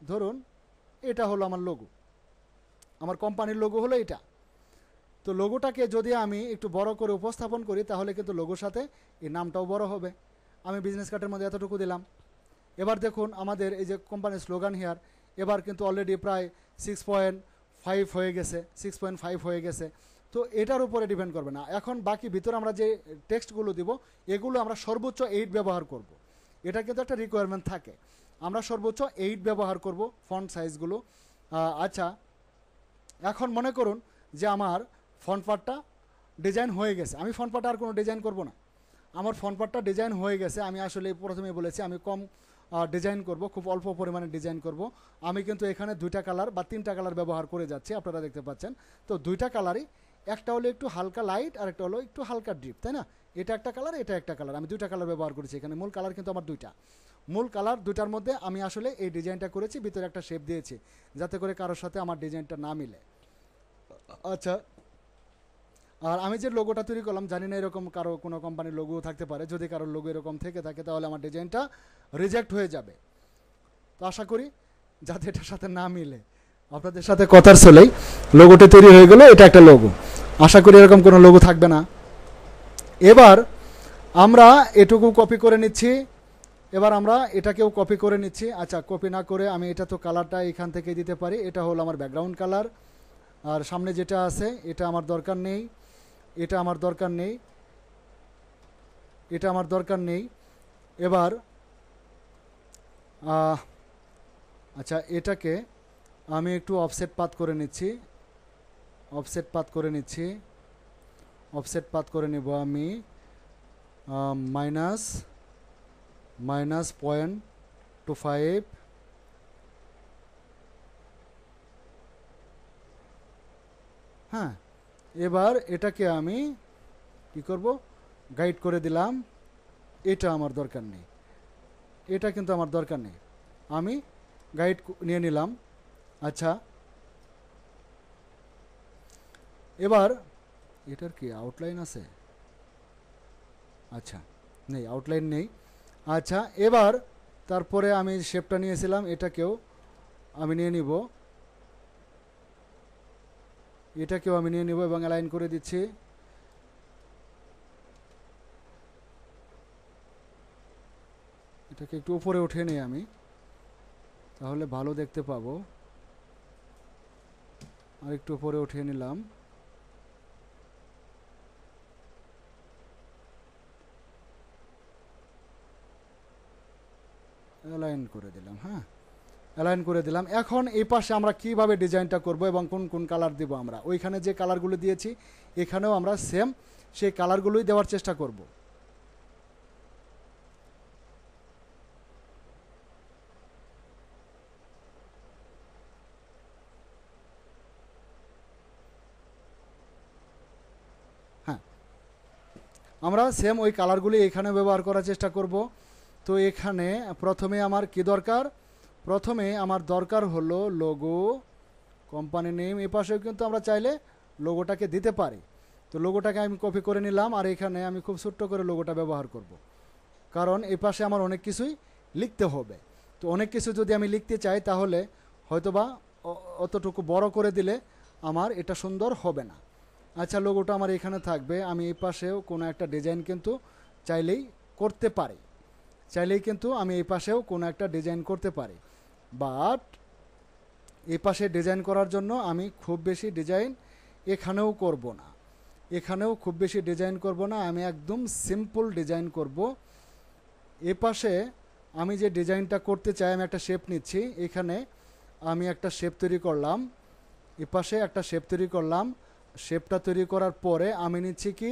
ধরুন এটা হলো আমার লোগো, আমার কোম্পানির লোগো হলো এটা। তো লোগোটাকে যদি আমি একটু বড় করে উপস্থাপন করি তাহলে কিন্তু লোগোর সাথে এই নামটাও বড় হবে। আমি বিজনেস কার্ডের মধ্যে এতটুকু দিলাম। এবার দেখুন আমাদের এই যে কোম্পানির স্লোগান হিয়ার, এবার কিন্তু অলরেডি প্রায় 6.5 হয়ে গেছে। তো এটার উপরে ডিপেন্ড করবে না। এখন বাকি ভিতরে আমরা যে টেক্সটগুলো দিব এগুলো আমরা সর্বোচ্চ 8 ব্যবহার করব। এটা কিন্তু একটা রিকোয়ারমেন্ট থাকে, আমরা সর্বোচ্চ 8 ব্যবহার করব ফন্ট সাইজগুলো। আচ্ছা, এখন মনে করুন যে আমার ফন্ট পার্টটা ডিজাইন হয়ে গেছে, আমি ফন্ট পার্টটা আর কোনো ডিজাইন করব না, আমার ফন্ট পার্টটা ডিজাইন হয়ে গেছে। আমি আসলে প্রথমে বলেছি আমি কম ডিজাইন করব, খুব অল্প পরিমাণে ডিজাইন করব। আমি কিন্তু এখানে 2টা কালার বা 3টা কালার ব্যবহার করে যাচ্ছি, আপনারা দেখতে পাচ্ছেন। তো 2টা কালারই, একটা হলো একটু হালকা লাইট আর একটা হলো একটু হালকা ডিপ, তাই না? এটা একটা কালার, এটা একটা কালার, আমি 2টা কালার ব্যবহার করেছি এখানে। মূল কালার কিন্তু আমার 2টা, মূল কালার 2টার মধ্যে আমি আসলে এই ডিজাইনটা করেছি, ভিতরে একটা শেপ দিয়েছি যাতে করে কারোর সাথে আমার ডিজাইনটা না মিলে। আচ্ছা, আর আমি যে লোগোটা তৈরি করলাম, জানি না এরকম কারো কোনো কোম্পানির লোগো থাকতে পারে, যদি কারোর লোগো এরকম থেকে থাকে তাহলে আমার ডিজাইনটা রিজেক্ট হয়ে যাবে। তো আশা করি যাতে এটার সাথে না মিলে, আপনাদের সাথে কথার চলেই লোগোটা তৈরি হয়ে গেল, এটা একটা লোগো। আশা করি এরকম কোনো লোগো থাকবে না। এবার আমরা এটুকু কপি করে নিচ্ছি, এবার আমরা এটাকেও কপি করে নিচ্ছি। আচ্ছা, কপি না করে আমি এটা তো কালারটা এখান থেকে দিতে পারি, এটা হলো আমার ব্যাকগ্রাউন্ড কালার। আর সামনে যেটা আছে এটা আমার দরকার নেই, এটা আমার দরকার নেই। এবার আচ্ছা, এটাকে আমি একটু অফসেট পাথ করে নিচ্ছি, অফসেট পাথ করে নিচ্ছি, অফসেট পাথ করে নেব আমি মাইনাস -0.25। হ্যাঁ, এবার এটাকে আমি কি করব, গাইড করে দিলাম। এটা আমার দরকার নেই, এটা কিন্তু আমার দরকার নেই, আমি গাইড নিয়ে নিলাম। আচ্ছা, এবার এটার কি আউটলাইন আছে? আচ্ছা, নেই, আউটলাইন নেই। আচ্ছা, এবার তারপরে আমি শেপটা নিয়েছিলাম, এটাকেও আমি নিয়ে নিব, এটাকেও আমি নিয়ে নিব এবং অ্যালাইন করে দিচ্ছি। এটাকে একটু উপরে উঠিয়ে নিই আমি, তাহলে ভালো দেখতে পাবো। আর একটু উপরে উঠিয়ে নিলাম। অ্যালাইন করে দিলাম। হ্যাঁ, অ্যালাইন করে দিলাম। এখন এই পাশে আমরা কিভাবে ডিজাইনটা করব এবং কোন কোন কালার দেব, আমরা ওইখানে যে কালারগুলো দিয়েছি এখানেও আমরা সেম সেই কালারগুলোই দেওয়ার চেষ্টা করব। হ্যাঁ, আমরা সেম ওই কালারগুলি এখানে ব্যবহার করার চেষ্টা করব। তো এখানে প্রথমে আমার কি দরকার, প্রথমে আমার দরকার হলো লোগো, কোম্পানি নেম। এ পাশেও কিন্তু আমরা চাইলে লোগোটাকে দিতে পারি। তো লোগোটাকে আমি কপি করে নিলাম, আর এখানে আমি খুব ছোট্ট করে লোগোটা ব্যবহার করব, কারণ এই পাশে আমার অনেক কিছুই লিখতে হবে। তো অনেক কিছু যদি আমি লিখতে চাই তাহলে হয়তোবা অতটুকু বড় করে দিলে আমার এটা সুন্দর হবে না। আচ্ছা, লোগোটা আমার এখানে থাকবে। আমি এই পাশেও কোনো একটা ডিজাইন কিন্তু চাইলেই করতে পারি, চাইলেই কিন্তু আমি এই পাশেও কোনো একটা ডিজাইন করতে পারি। বাট এই পাশে ডিজাইন করার জন্য আমি খুব বেশি ডিজাইন এখানেও করব না, এখানেও খুব বেশি ডিজাইন করব না, আমি একদম সিম্পল ডিজাইন করব। এ পাশে আমি যে ডিজাইনটা করতে চাই, আমি একটা শেপ নিচ্ছি, এখানে আমি একটা শেপ তৈরি করলাম, এ পাশে একটা শেপ তৈরি করলাম। শেপটা তৈরি করার পরে আমি নিচ্ছি কি,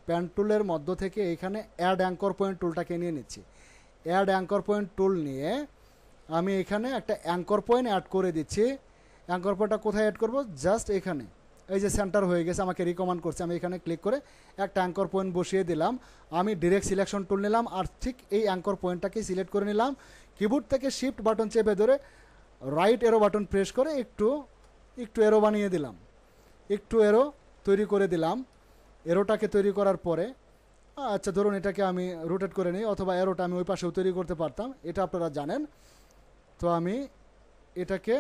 প্যান টুলের মধ্য থেকে এখানে অ্যাড অ্যাঙ্কর পয়েন্ট টুলটাকে নিয়ে নিচ্ছি। অ্যাড অ্যাঙ্কর পয়েন্ট টুল নিয়ে আমি এখানে একটা অ্যাঙ্কর পয়েন্ট অ্যাড করে দিচ্ছি। অ্যাঙ্কর পয়েন্টটা কোথায় অ্যাড করব, জাস্ট এখানে, এই যে সেন্টার হয়ে গেছে, আমাকে রিকমেন্ড করছে, আমি এখানে ক্লিক করে একটা অ্যাঙ্কর পয়েন্ট বসিয়ে দিলাম। আমি ডিরেক্ট সিলেকশন টুল নিলাম, আর ঠিক এই অ্যাঙ্কর পয়েন্টটাকে সিলেক্ট করে নিলাম। কিবোর্ড থেকে শিফট বাটন চেপে ধরে রাইট এরো বাটন প্রেস করে একটু এরো বানিয়ে দিলাম, একটু এরো তৈরি করে দিলাম। এরোটাকে তৈরি করার পরে আচ্ছা, ধরুন এটাকে আমি রোটেট করে নিই, অথবা এরোটা আমি ওই পাশেও তৈরি করতে পারতাম, এটা আপনারা জানেন। তো আমি এটাকে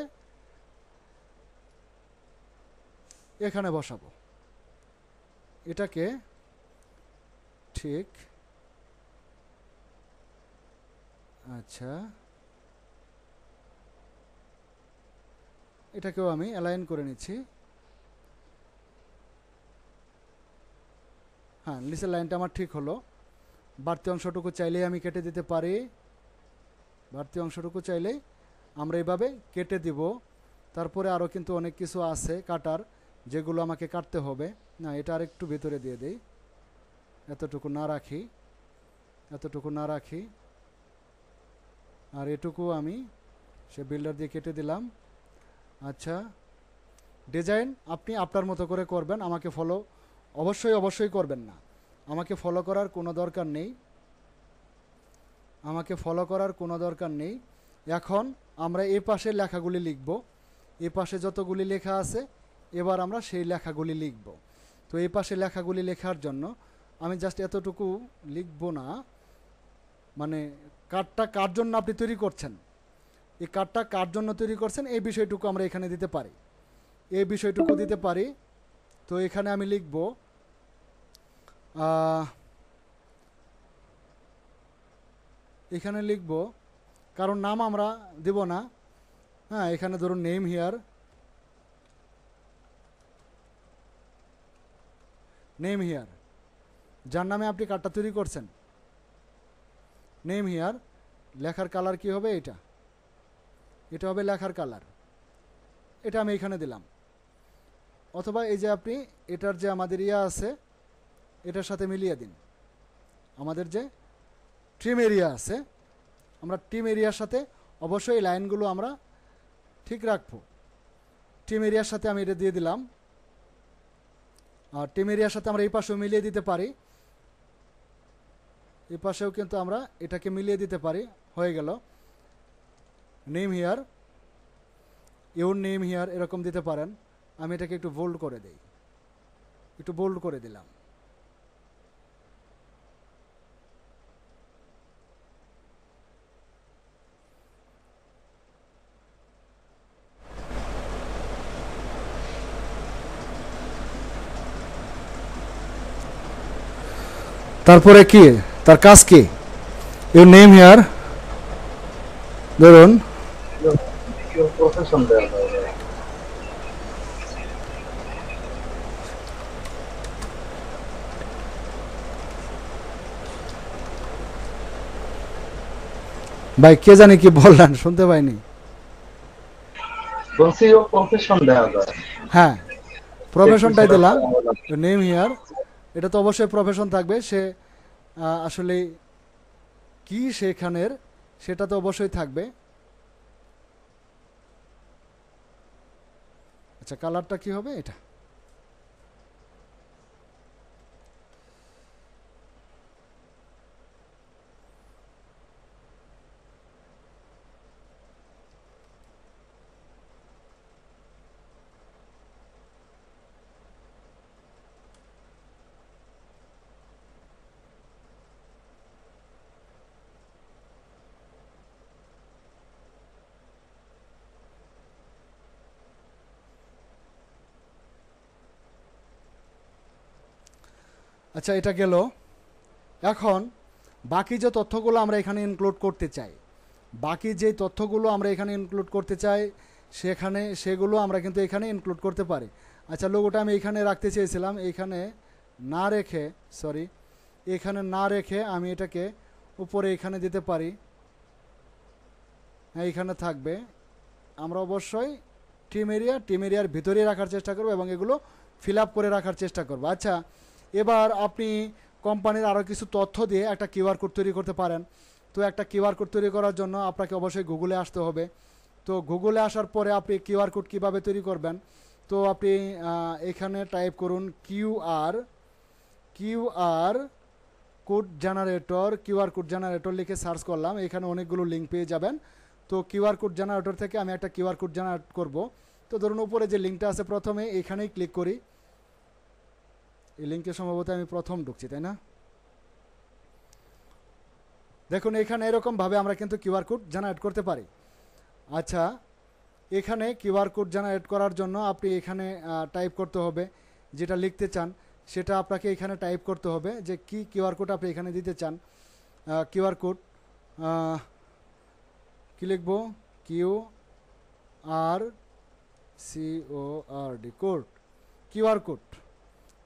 এখানে বসাবো, এটাকে ঠিক, আচ্ছা, এটাকেও আমি অ্যালাইন করে নিচ্ছি। হ্যাঁ, নিচের লাইনটা আমার ঠিক হলো। বাড়তি অংশটুকু চাইলেই আমি কেটে দিতে পারি, বাড়তি অংশটুকু চাইলেই আমরা এইভাবে কেটে দিব। তারপরে আরও কিন্তু অনেক কিছু আছে কাটার, যেগুলো আমাকে কাটতে হবে। না, এটা আর একটু ভেতরে দিয়ে দেই, এতটুকু না রাখি, এতটুকু না রাখি, আর এটুকু আমি সে বিল্ডার দিয়ে কেটে দিলাম। আচ্ছা, ডিজাইন আপনি আপনার মতো করে করবেন, আমাকে ফলো অবশ্যই করবেন না, আমাকে ফলো করার কোনো দরকার নেই, আমাকে ফলো করার কোনো দরকার নেই। এখন আমরা এই পাশে লেখাগুলি লিখব, এই পাশে যতগুলি লেখা আছে এবার আমরা সেই লেখাগুলি লিখব। তো এই পাশে লেখাগুলি লেখার জন্য আমি জাস্ট এতটুকু লিখব না, মানে কার্ডটা কার জন্য আপনি তৈরি করছেন, এই কার্ডটা কার জন্য তৈরি করছেন এই বিষয়টুকু আমরা এখানে দিতে পারি, এই বিষয়টুকু দিতে পারি। তো এখানে আমি লিখব এখানে লিখব, কারণ নাম আমরা দেব না। হ্যাঁ, এখানে ধরুন নেম হিয়ার, নেম হিয়ার, যার নামে আপনি কার্ডটা তৈরি করছেন, নেম হিয়ার। লেখার কালার কি হবে, এটা এটা হবে লেখার কালার, এটা আমি এখানে দিলাম। অথবা এই যে আপনি এটার যে আমাদের ইয়া আছে এটার সাথে মিলিয়ে দিন, আমাদের যে ট্রিম এরিয়া আছে, আমরা ট্রিম এরিয়ার সাথে অবশ্যই এই লাইনগুলো আমরা ঠিক রাখবো। ট্রিম এরিয়ার সাথে আমি এটা দিয়ে দিলাম, আর ট্রিম এরিয়ার সাথে আমরা এই পাশেও মিলিয়ে দিতে পারি, এই পাশেও কিন্তু আমরা এটাকে মিলিয়ে দিতে পারি। হয়ে গেল। Name here, your name here এরকম দিতে পারেন। আমি এটাকে একটু বোল্ড করে দেই, একটু বোল্ড করে দিলাম। তারপরে কি তার কাজ কি, ইউর নেম হিয়ার ধরুন প্রফেশন দেওয়া যায়। ভাই কে জানি কি বললেন, শুনতে পাইনি। বলছি প্রফেশন দেওয়া যায়। হ্যাঁ, প্রফেশনটাই দিলাম, নেম হিয়ার। এটা তো অবশ্যই প্রফেশন থাকবে, সে আসলে কি সেখানের সেটা তো অবশ্যই থাকবে। আচ্ছা, কালারটা কি হবে এটা? আচ্ছা, এটা গেল। এখন বাকি যে তথ্যগুলো আমরা এখানে ইনক্লুড করতে চাই, বাকি যে তথ্যগুলো আমরা এখানে ইনক্লুড করতে চাই সেগুলো আমরা কিন্তু এখানে ইনক্লুড করতে পারি। আচ্ছা, লোগোটা আমি এখানে রাখতে চেয়েছিলাম, এখানে না রেখে, সরি, এখানে না রেখে আমি এটাকে উপরে এখানে দিতে পারি। হ্যাঁ, এখানে থাকবে। আমরা অবশ্যই টিম এরিয়ার ভিতরে রাখার চেষ্টা করব এবং এগুলো ফিল আপ করে রাখার চেষ্টা করব। আচ্ছা, এবার আপনি কোম্পানির আরও কিছু তথ্য দিয়ে একটা কিউআর কোড তৈরি করতে পারেন। তো একটা কিউআর কোড তৈরি করার জন্য আপনাকে অবশ্যই গুগলে আসতে হবে। তো গুগলে আসার পরে আপনি কিউআর কোড কীভাবে তৈরি করবেন, তো আপনি এখানে টাইপ করুন কিউআর কোড জেনারেটর লিখে সার্চ করলাম, এখানে অনেকগুলো লিঙ্ক পেয়ে যাবেন। তো কিউআর কোড জেনারেটর থেকে আমি একটা কিউআর কোড জেনারেট করব। তো ধরুন উপরে যে লিঙ্কটা আছে প্রথমে এখানেই ক্লিক করি। এই লিঙ্কে সম্ভবত আমি প্রথম ঢুকছি, তাই না? দেখুন এখানে এরকমভাবে আমরা কিন্তু কিউআর কোড জেনারেট করতে পারি। আচ্ছা, এখানে কিউআর কোড জেনারেট করার জন্য আপনি এখানে টাইপ করতে হবে, যেটা লিখতে চান সেটা আপনাকে এখানে টাইপ করতে হবে, যে কি কিউআর কোড আপনি এখানে দিতে চান। কিউআর কোড কি লিখব, কোড,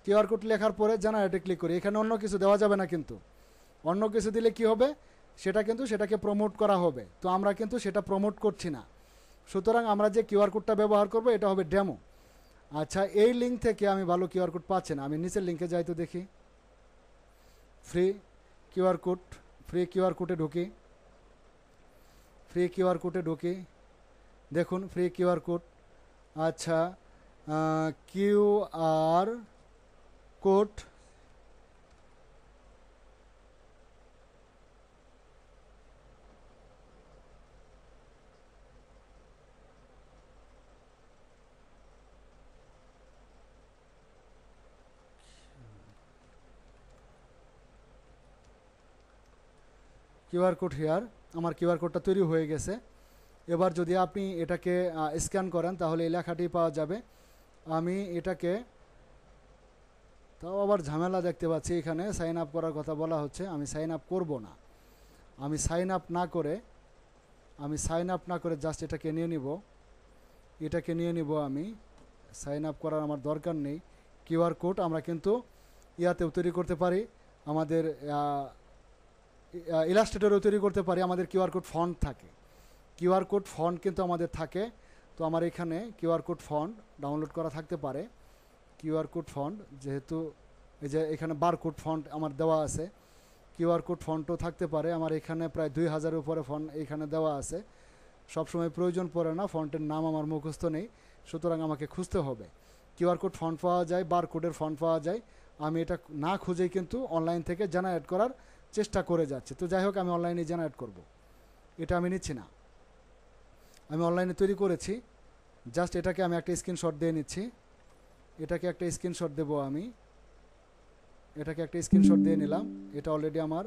কিউআর কোড লেখার পরে জেনারেটে ক্লিক করি। এখানে অন্য কিছু দেওয়া যাবে না, কিন্তু অন্য কিছু দিলে কি হবে, সেটাকে প্রমোট করা হবে। তো আমরা কিন্তু সেটা প্রমোট করছি না, সুতরাং আমরা যে কিউআর কোডটা ব্যবহার করব এটা হবে ডেমো। আচ্ছা, এই লিঙ্ক থেকে আমি ভালো কিউআর কোড পাচ্ছি না, আমি নিচের লিঙ্কে যাই তো দেখি। ফ্রি কিউআর কোডে ঢুকি, দেখুন ফ্রি কিউআর কোড। আচ্ছা, কিউআর কোড হিয়ার, আমার কিউআর কোডটা তৈরি হয়ে গেছে। এবার যদি আপনি এটাকে স্ক্যান করেন তাহলে এই লেখাটি পাওয়া যাবে। আমি এটাকে, তাও আবার ঝামেলা দেখতে পাচ্ছি, এখানে সাইন আপ করার কথা বলা হচ্ছে। আমি সাইন আপ করব না, আমি সাইন আপ না করে জাস্ট এটাকে নিয়ে নিব। আমি সাইন আপ করার আমার দরকার নেই। কিউআর কোড আমরা কিন্তু ইয়াতেও তৈরি করতে পারি, আমাদের ইলাস্ট্রেটরেও তৈরি করতে পারি, আমাদের কিউআর কোড ফন্ট থাকে। কিউআর কোড ফন্ট কিন্তু আমাদের থাকে। তো আমার এখানে কিউআর কোড ফন্ট ডাউনলোড করা থাকতে পারে। কিউআর কোড ফন্ট যেহেতু এই যে এখানে বারকোড ফন্ট আমার দেওয়া আছে, কিউআর কোড ফন্টও থাকতে পারে। আমার এখানে প্রায় 2000 উপরে ফন্ট এখানে দেওয়া আছে। সবসময় প্রয়োজন পড়ে না, ফন্টের নাম আমার মুখস্থ নেই, সুতরাং আমাকে খুঁজতে হবে। কিউআর কোড ফন্ট পাওয়া যায়, বারকোডের ফন্ট পাওয়া যায়। আমি এটা না খুঁজেই কিন্তু অনলাইন থেকে জেনারেট করার চেষ্টা করে যাচ্ছি। তো যাই হোক, আমি অনলাইনে জেনারেট করব, এটা আমি নিচ্ছি না, আমি অনলাইনে তৈরি করেছি। জাস্ট এটাকে আমি একটা স্ক্রিনশট দিয়ে নিচ্ছি। এটাকে একটা স্ক্রিনশট দেবো আমি, এটাকে একটা স্ক্রিনশট দিয়ে নিলাম। এটা অলরেডি আমার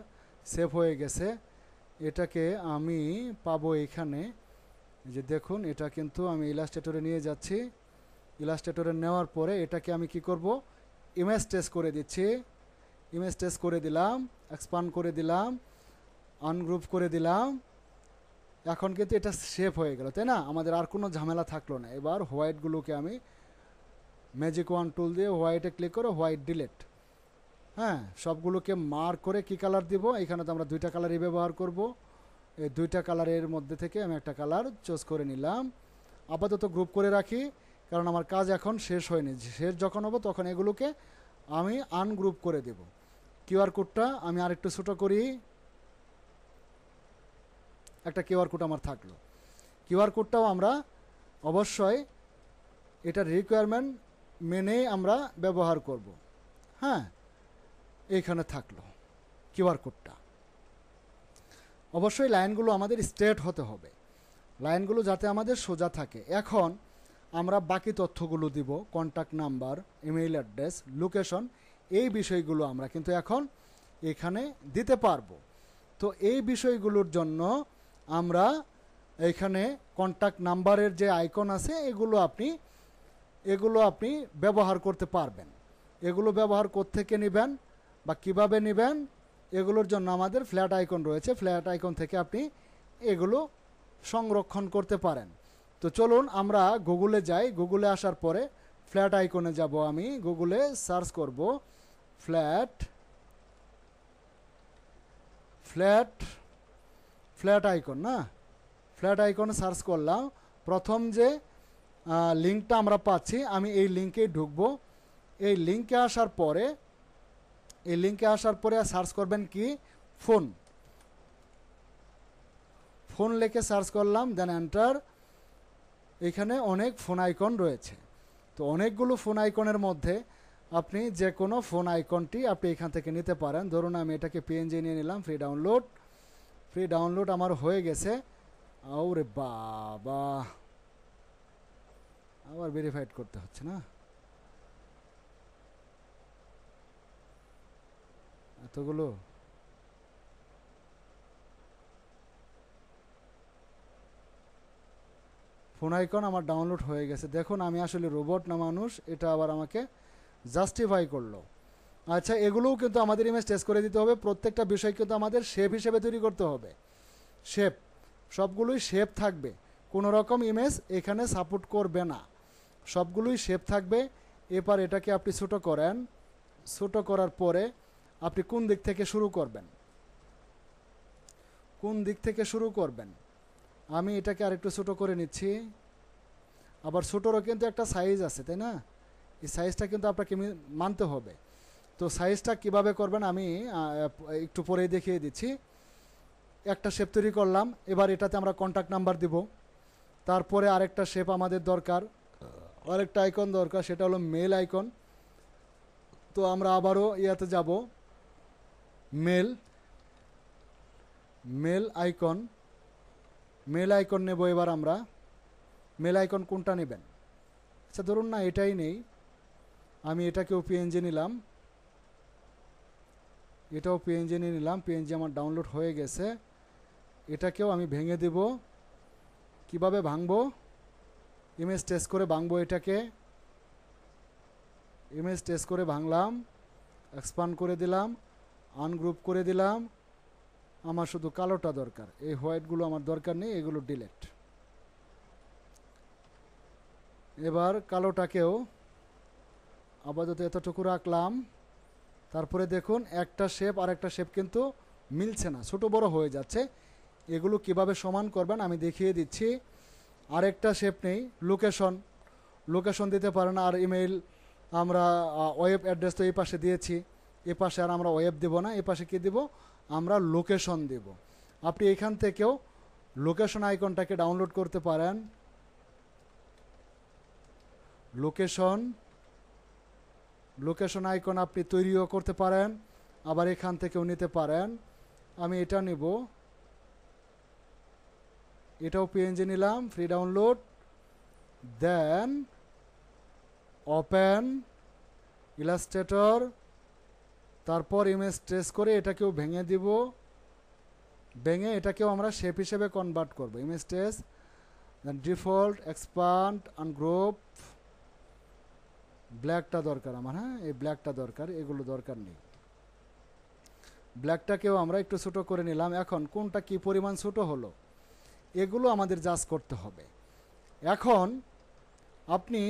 সেভ হয়ে গেছে। এটাকে আমি পাবো এখানে, যে দেখুন এটা কিন্তু আমি ইলাস্ট্রেটরে নিয়ে যাচ্ছি। ইলাস্ট্রেটরে নেওয়ার পরে এটাকে আমি কি করব, ইমেজ টেস্ট করে দিচ্ছি। ইমেজ টেস্ট করে দিলাম, এক্সপান্ড করে দিলাম, আনগ্রুপ করে দিলাম। এখন কিন্তু এটা সেভ হয়ে গেল, তাই না? আমাদের আর কোনো ঝামেলা থাকলো না। এবার হোয়াইটগুলোকে আমি ম্যাজিক ওয়ান টুল দিয়ে হোয়াইটে ক্লিক করে হোয়াইট ডিলেট, হ্যাঁ, সবগুলোকে মার্ক করে কি কালার দিব, এখানে তো আমরা দুইটা কালারই ব্যবহার করব। এই দুইটা কালারের মধ্যে থেকে আমি একটা কালার চুজ করে নিলাম। আপাতত গ্রুপ করে রাখি, কারণ আমার কাজ এখন শেষ হয়নি। শেষ যখন হবো তখন এগুলোকে আমি আনগ্রুপ করে দেব। কিউআর কোডটা আমি আরেকটু ছোটো করি, একটা কিউআর কোড আমার থাকলো। কিউআর কোডটাও আমরা অবশ্যই এটার রিকোয়ারমেন্ট মেনেই আমরা ব্যবহার করব। হ্যাঁ, এইখানে থাকলো কিউআর কোডটা। অবশ্যই লাইনগুলো আমাদের স্ট্রেট হতে হবে, লাইনগুলো যাতে আমাদের সোজা থাকে। এখন আমরা বাকি তথ্যগুলো দিব, contact number, email address, location, এই বিষয়গুলো আমরা কিন্তু এখন এখানে দিতে পারবো। তো এই বিষয়গুলোর জন্য আমরা এখানে কন্ট্যাক্ট নাম্বারের যে আইকন আছে এগুলো আপনি ব্যবহার করতে পারবেন। এগুলো ব্যবহার কোত্থেকে নেবেন বা কিভাবে নেবেন, এগুলোর জন্য আমাদের ফ্ল্যাট আইকন রয়েছে। ফ্ল্যাট আইকন থেকে আপনি এগুলো সংরক্ষণ করতে পারেন। তো চলুন আমরা গুগলে যাই। গুগলে আসার পরে ফ্ল্যাট আইকনে যাব। আমি গুগলে সার্চ করব ফ্ল্যাট আইকন, না, ফ্ল্যাট আইকনে সার্চ করলাম। প্রথম যে লিঙ্কটা আমরা পাচ্ছি, আমি এই লিঙ্কেই ঢুকবো। এই লিঙ্কে আসার পরে সার্চ করবেন কি, ফোন লিখে সার্চ করলাম, দেন এন্টার। এখানে অনেক ফোন আইকন রয়েছে। তো অনেকগুলো ফোন আইকনের মধ্যে আপনি যে কোনো ফোন আইকনটি আপনি এখান থেকে নিতে পারেন। ধরুন আমি এটাকে পিএনজি নিয়ে নিলাম, ফ্রি ডাউনলোড আমার হয়ে গেছে। ওরে বাবা, আবার ভেরিফাইড করতে হচ্ছে না, এতগুলো। ফোন আইকন আমার ডাউনলোড হয়ে গেছে। দেখুন আমি আসলে রোবট না মানুষ, এটা আবার আমাকে জাস্টিফাই করলো। আচ্ছা, এগুলোও কিন্তু আমাদের ইমেজ টেস্ট করে দিতে হবে। প্রত্যেকটা বিষয় কিন্তু আমাদের শেপ হিসেবে তৈরি করতে হবে। শেপ, সবগুলোই শেপ থাকবে, কোনো রকম ইমেজ এখানে সাপোর্ট করবে না, সবগুলোই শেপ থাকবে। এবার এটাকে আপনি ছোটো করেন। ছোটো করার পরে আপনি কোন দিক থেকে শুরু করবেন, আমি এটাকে আরেকটু ছোটো করে নিচ্ছি। আবার ছোটোরও কিন্তু একটা সাইজ আছে, তাই না? এই সাইজটা কিন্তু আপনাকে মানতে হবে। তো সাইজটা কিভাবে করবেন আমি একটু পরেই দেখিয়ে দিচ্ছি। একটা শেপ তৈরি করলাম, এবার এটাতে আমরা কন্ট্যাক্ট নাম্বার দিব। তারপরে আরেকটা শেপ আমাদের দরকার, আরেকটা আইকন দরকার, সেটা হলো মেল আইকন। তো আমরা আবারও ইয়াতে যাব, মেল আইকন নেব। এবার আমরা মেল আইকন কোনটা নেবেন? আচ্ছা ধরুন না এটাই নেই, আমি এটাকেও পিএনজি নিলাম, এটাও পিএনজি নিয়ে নিলাম। পিএনজি আমার ডাউনলোড হয়ে গেছে। এটাকেও আমি ভেঙে দেব। কিভাবে ভাঙবো? ইমেজ টেস্ট করে ভাঙবো। এটাকে ইমেজ টেস্ট করে ভাঙলাম, এক্সপান্ড করে দিলাম, আনগ্রুপ করে দিলাম। আমার শুধু কালোটা দরকার, এই হোয়াইটগুলো আমার দরকার নেই, এগুলো ডিলেট। এবার কালোটাকেও আপাতত এতটুকু রাখলাম। তারপরে দেখুন একটা শেপ আর একটা শেপ কিন্তু মিলছে না, ছোট বড় হয়ে যাচ্ছে। এগুলো কিভাবে সমান করবেন আমি দেখিয়ে দিচ্ছি। আরেকটা শেপ নেই, লোকেশন দিতে পারেন। আর ইমেইল আমরা ওয়েব অ্যাড্রেস তো এই পাশে দিয়েছি, এ পাশে আর আমরা ওয়েব দেব না, এ পাশে কী দেব, আমরা লোকেশন দেব। আপনি এখান থেকেও লোকেশন আইকনটাকে ডাউনলোড করতে পারেন। লোকেশন আইকন আপনি তৈরিও করতে পারেন, আবার এখান থেকেও নিতে পারেন। আমি এটা নিব, এটাও পিএনজি নিলাম, free download. Then open Illustrator, তারপর ইমেজ ট্রেস করে এটাকেও ভেঙে দিব, ভেঙে এটাকেও আমরা শেপ হিসেবে কনভার্ট করব। ইমেজ ট্রেস, দেন ডিফল্ট, এক্সপান্ড, আনগ্রুপ। ব্ল্যাকটা দরকার আমার, হ্যাঁ এই ব্ল্যাকটা দরকার, এগুলো দরকার নেই। ব্ল্যাকটাকেও আমরা একটু ছোটো করে নিলাম। এখন কোনটা কি পরিমাণ ছোটো হলো এগুলো আমাদের জাজ করতে হবে। এখন আপনি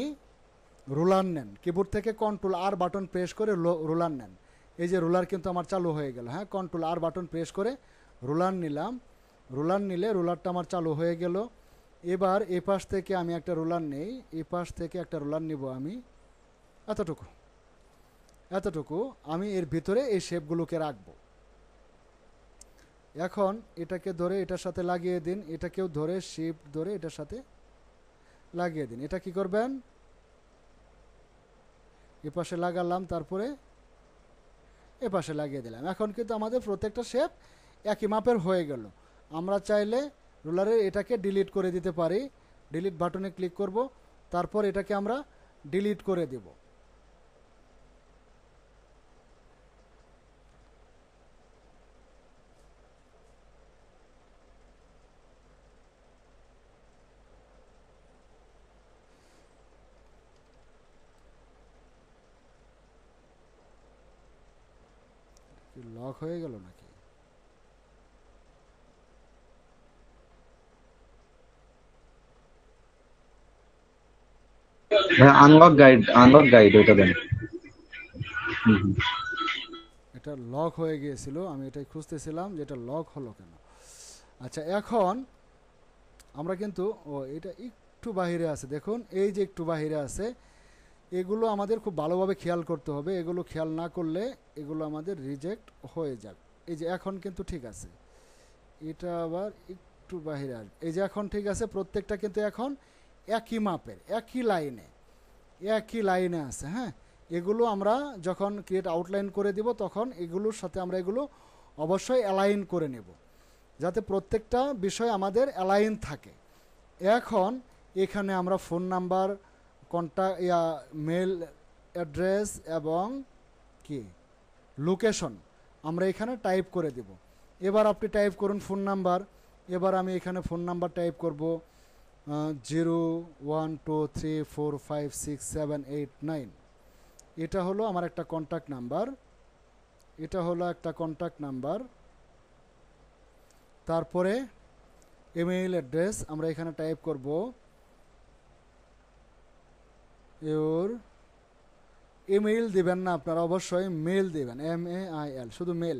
রুলার নেন, কিবোর্ড থেকে কন্ট্রোল আর বাটন প্রেস করে রুলার নেন। এই যে রুলার কিন্তু আমার চালু হয়ে গেল, হ্যাঁ কন্ট্রোল আর বাটন প্রেস করে রুলার নিলাম। রুলার নিলে রুলারটা আমার চালু হয়ে গেল। এবার এ পাশ থেকে আমি একটা রুলার নেই, এ পাশ থেকে একটা রুলার নিব আমি, এতটুকু আমি এর ভিতরে এই শেপগুলোকে রাখবো। এখন এটাকে ধরে এটার সাথে লাগিয়ে দিন, এটাকেও ধরে শিফট ধরে এটার সাথে লাগিয়ে দিন। এটা কি করবেন, এ পাশে লাগালাম, তারপরে এ পাশে লাগিয়ে দিলাম। এখন কিন্তু আমাদের প্রত্যেকটা শেপ একই মাপের হয়ে গেল। আমরা চাইলে রুলারের এটাকে ডিলিট করে দিতে পারি। ডিলিট বাটনে ক্লিক করব, তারপর এটাকে আমরা ডিলিট করে দেব। লক হয়ে গেল নাকি? আনলক গাইড ওটা দেন। এটা লক হয়ে গিয়েছিল, আমি এটাই খুঁজতেছিলাম যে এটা লক হলো কেন। আচ্ছা এখন আমরা কিন্তু এটা একটু বাহিরে আছে, দেখুন এই যে একটু বাহিরে আছে, এগুলো আমাদের খুব ভালোভাবে খেয়াল করতে হবে। এগুলো খেয়াল না করলে এগুলো আমাদের রিজেক্ট হয়ে যাবে। এই যে এখন কিন্তু ঠিক আছে, এটা আবার একটু বাহিরে আসবে। এই যে এখন ঠিক আছে, প্রত্যেকটা কিন্তু এখন একই মাপের, একই লাইনে আছে। হ্যাঁ, এগুলো আমরা যখন ক্রিয়েট আউটলাইন করে দিব তখন এগুলোর সাথে আমরা এগুলো অবশ্যই অ্যালাইন করে নেব, যাতে প্রত্যেকটা বিষয় আমাদের অ্যালাইন থাকে। এখন এখানে আমরা phone number, contact, mail address এবং কি লোকেশন আমরা এখানে টাইপ করে দেব। এবার আপনি টাইপ করুন ফোন নাম্বার। এবার আমি এখানে ফোন নাম্বার টাইপ করব 012345678 9। এটা হলো আমার একটা কন্ট্যাক্ট নাম্বার। তারপরে ইমেইল অ্যাড্রেস আমরা এখানে টাইপ করব ইওর ইমেইল দিবেন না আপনারা, অবশ্যই মেল দিবেন, MAIL, শুধু mail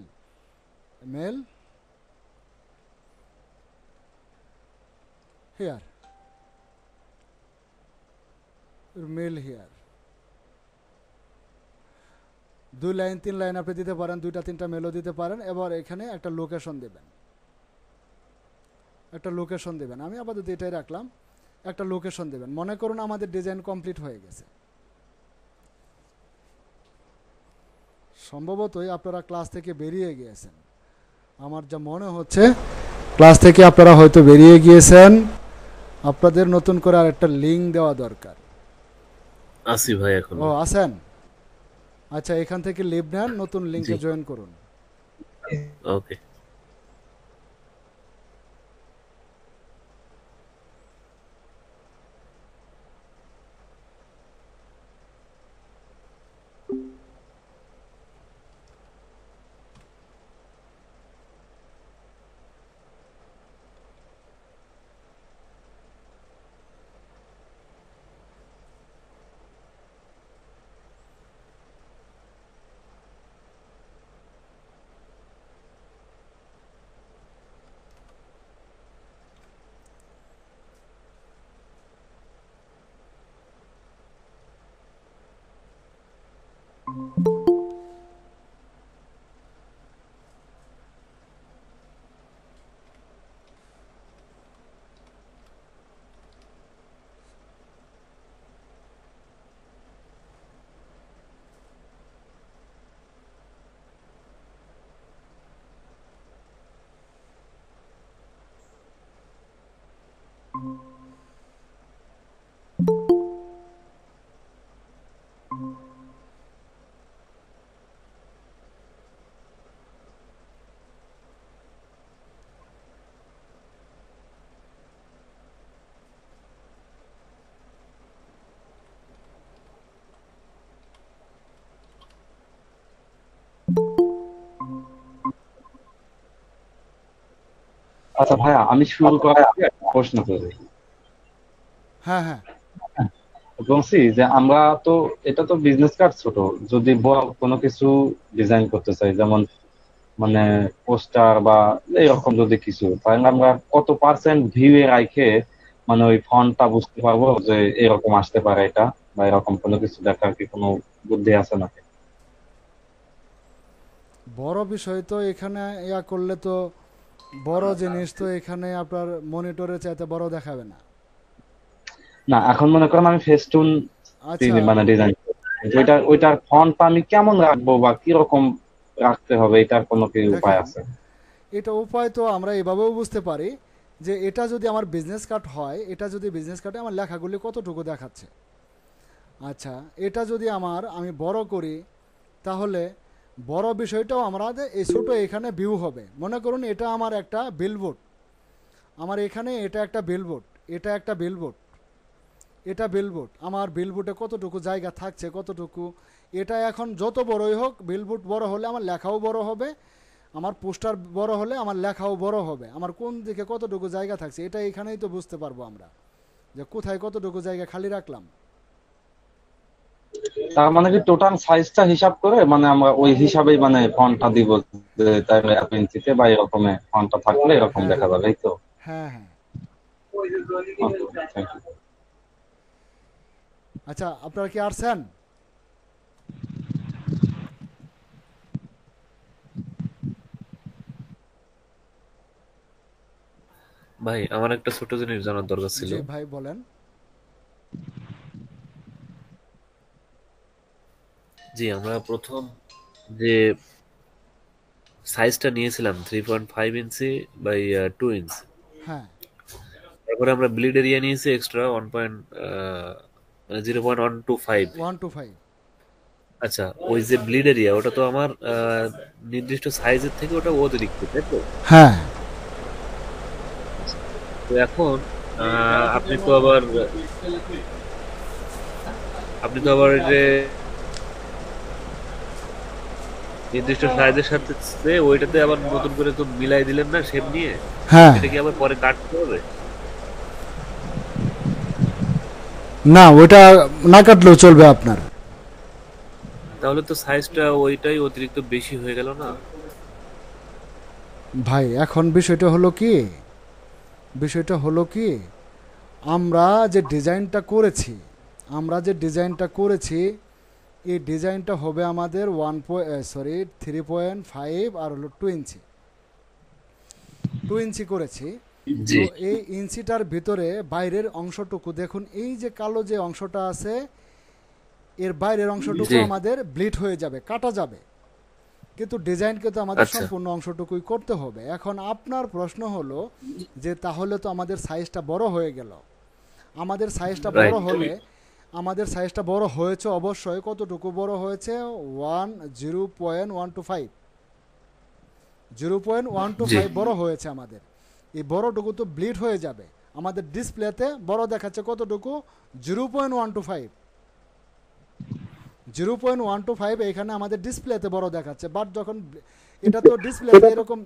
here, mail here. 2 line 3 line আপনি দিতে পারেন, 2টা 3টা মেলও দিতে পারেন। এবার এখানে একটা লোকেশন দেবেন, আমি আপাতত এটাই রাখলাম। একটা লোকেশন দেবেন। মনে করুন আমাদের ডিজাইন কমপ্লিট হয়ে গেছে। সম্ভবতই আপনারা ক্লাস থেকে বেরিয়ে গিয়েছেন, আমার যা মনে হচ্ছে ক্লাস থেকে আপনারা হয়তো বেরিয়ে গিয়েছেন। আপনাদের নতুন করে আর একটা লিঙ্ক দেওয়া দরকার। আসি ভাই এখন। আছেন? আচ্ছা, এখান থেকে লিভ নেন, নতুন লিঙ্কে জয়েন করুন। ওকে। আচ্ছা ভাইয়া, আমি শুরু করার আগে একটা প্রশ্ন করি। হ্যাঁ হ্যাঁ বলছি যে আমরা তো, এটা তো বিজনেস কার্ড ছোট, যদি বড় কোনো কিছু ডিজাইন করতে চাই, যেমন মানে পোস্টার বা এরকম যদি কিছু, তাহলে আমরা কত পার্সেন্ট ভিউ এ রাখে মানে ওই ফন্টটা বুঝতে পারবো যে এরকম আসতে পারে এটা, বা এরকম কোনো কিছু দেখার কি কোনো বুদ্ধি আছে নাকি? বড় বিষয় তো এখানে ইয়া করলে তো বড় জিনিস তো এখানে আপনার মনিটরের চাইতে বড় দেখাবে না। না, এখন মনে করেন আমি ফেস্টুন আচ্ছা, মানে ডিজাইন, ওইটার ফন্টটা আমি কেমন রাখবো বা কিরকম রাখতে হবে, এটার কোনো কি উপায় দেখেন, আছে? এটা উপায় তো আমরা এভাবেও বুঝতে পারি যে এটা যদি আমার বিজনেস কার্ড হয়, এটা যদি বিজনেস কার্ডে আমার লেখাগুলি কতটুকু দেখাচ্ছে। আচ্ছা, এটা যদি আমি বড় করি, তাহলে বড় বিষয়টাও আমাদের এই ছোটো এখানে ভিউ হবে। মনে করুন এটা আমার একটা বিলবোর্ড, আমার এখানে এটা একটা বিলবোর্ড, এটা একটা বিলবোর্ড, এটা বিলবোর্ড, আমার বিলবোর্ডে কতটুকু জায়গা থাকছে, কতটুকু, এটা এখন যত বড়ই হোক, বিলবোর্ড বড় হলে আমার লেখাও বড় হবে, আমার পোস্টার বড় হলে আমার লেখাও বড় হবে। আমার কোন দিকে কতটুকু জায়গা থাকছে এটা এখানেই তো বুঝতে পারবো আমরা, যে কোথায় কতটুকু জায়গা খালি রাখলাম। তার মানে কি টোটাল সাইজটা হিসাব করে মানে আমরা ওই হিসাবেই মানে ফন্টটা দিব, যে তাহলে এত ইঞ্চিতে বা এরকমে ফন্টটা থাকলে এরকম হ্যাঁ দেখা যাবে, এই তো? হ্যাঁ হ্যাঁ। Thank you. আচ্ছা, আপনারা কি আসছেন? ভাই আমার একটা ছোট জিনিস জানার দরকার ছিল। জি ভাই বলেন। জি, আমরা প্রথম যে সাইজটা নিয়েছিলাম 3.5 ইঞ্চি বাই 2 ইঞ্চি, হ্যাঁ তারপরে আমরা ব্লিড এরিয়া নিয়েছি এক্সট্রা 0.125। 1 to 5। আচ্ছা, ওই যে ব্লিড এরিয়া ওটা তো আমার নির্দিষ্ট সাইজের থেকে ওটা অতিরিক্ত, তাই তো? হ্যাঁ তো এখন আপনি তো আবার এই যে নির্দিষ্ট সাইজের সাথে ওইটাতে আবার নতুন করে তো মিলাই দিলেন না শেপ নিয়ে, হ্যাঁ, এটা কি আবার পরে কাটতে হবে? না ওইটা না কাটলেও চলবে আপনার। তাহলে তো সাইজটা ওইটাই অতিরিক্ত বেশি হয়ে গেল না? ভাই এখন বিষয়টা হলো কি, আমরা যে ডিজাইনটা করেছি, আমরা যে ডিজাইনটা করেছি, এই ডিজাইনটা হবে আমাদের 3.5 আর হলো 2 ইঞ্চি, 2 ইঞ্চি করেছি। জি তো এই ইঞ্চিটার ভিতরে বাইরের অংশটুকু দেখুন, এই যে কালো যে অংশটা আছে, এর বাইরের অংশটুকু জি। আমাদের ব্লিট হয়ে যাবে, কাটা যাবে, কিন্তু ডিজাইনকে তো আমাদের আচ্ছা, সম্পূর্ণ অংশটুকুই করতে হবে। এখন আপনার প্রশ্ন হলো যে তাহলে তো আমাদের সাইজটা বড় হয়ে গেল। আমাদের সাইজটা বড় রাইট। হলে, আমাদের সাইজটা বড় হয়েছে অবশ্যই, কতটুকু বড় হয়েছে, 0.125, জিরো পয়েন্ট ওয়ান টু জি ফাইভ বড় হয়েছে আমাদের। এই বড়টুকু তো ব্লিড হয়ে যাবে, আমাদের ডিসপ্লেতে বড় দেখাচ্ছে কতটুকু, 0.125, 0.125 এখানে আমাদের ডিসপ্লেতে বড় দেখাচ্ছে, বাট যখন এটা তো ডিসপ্লেতে এরকম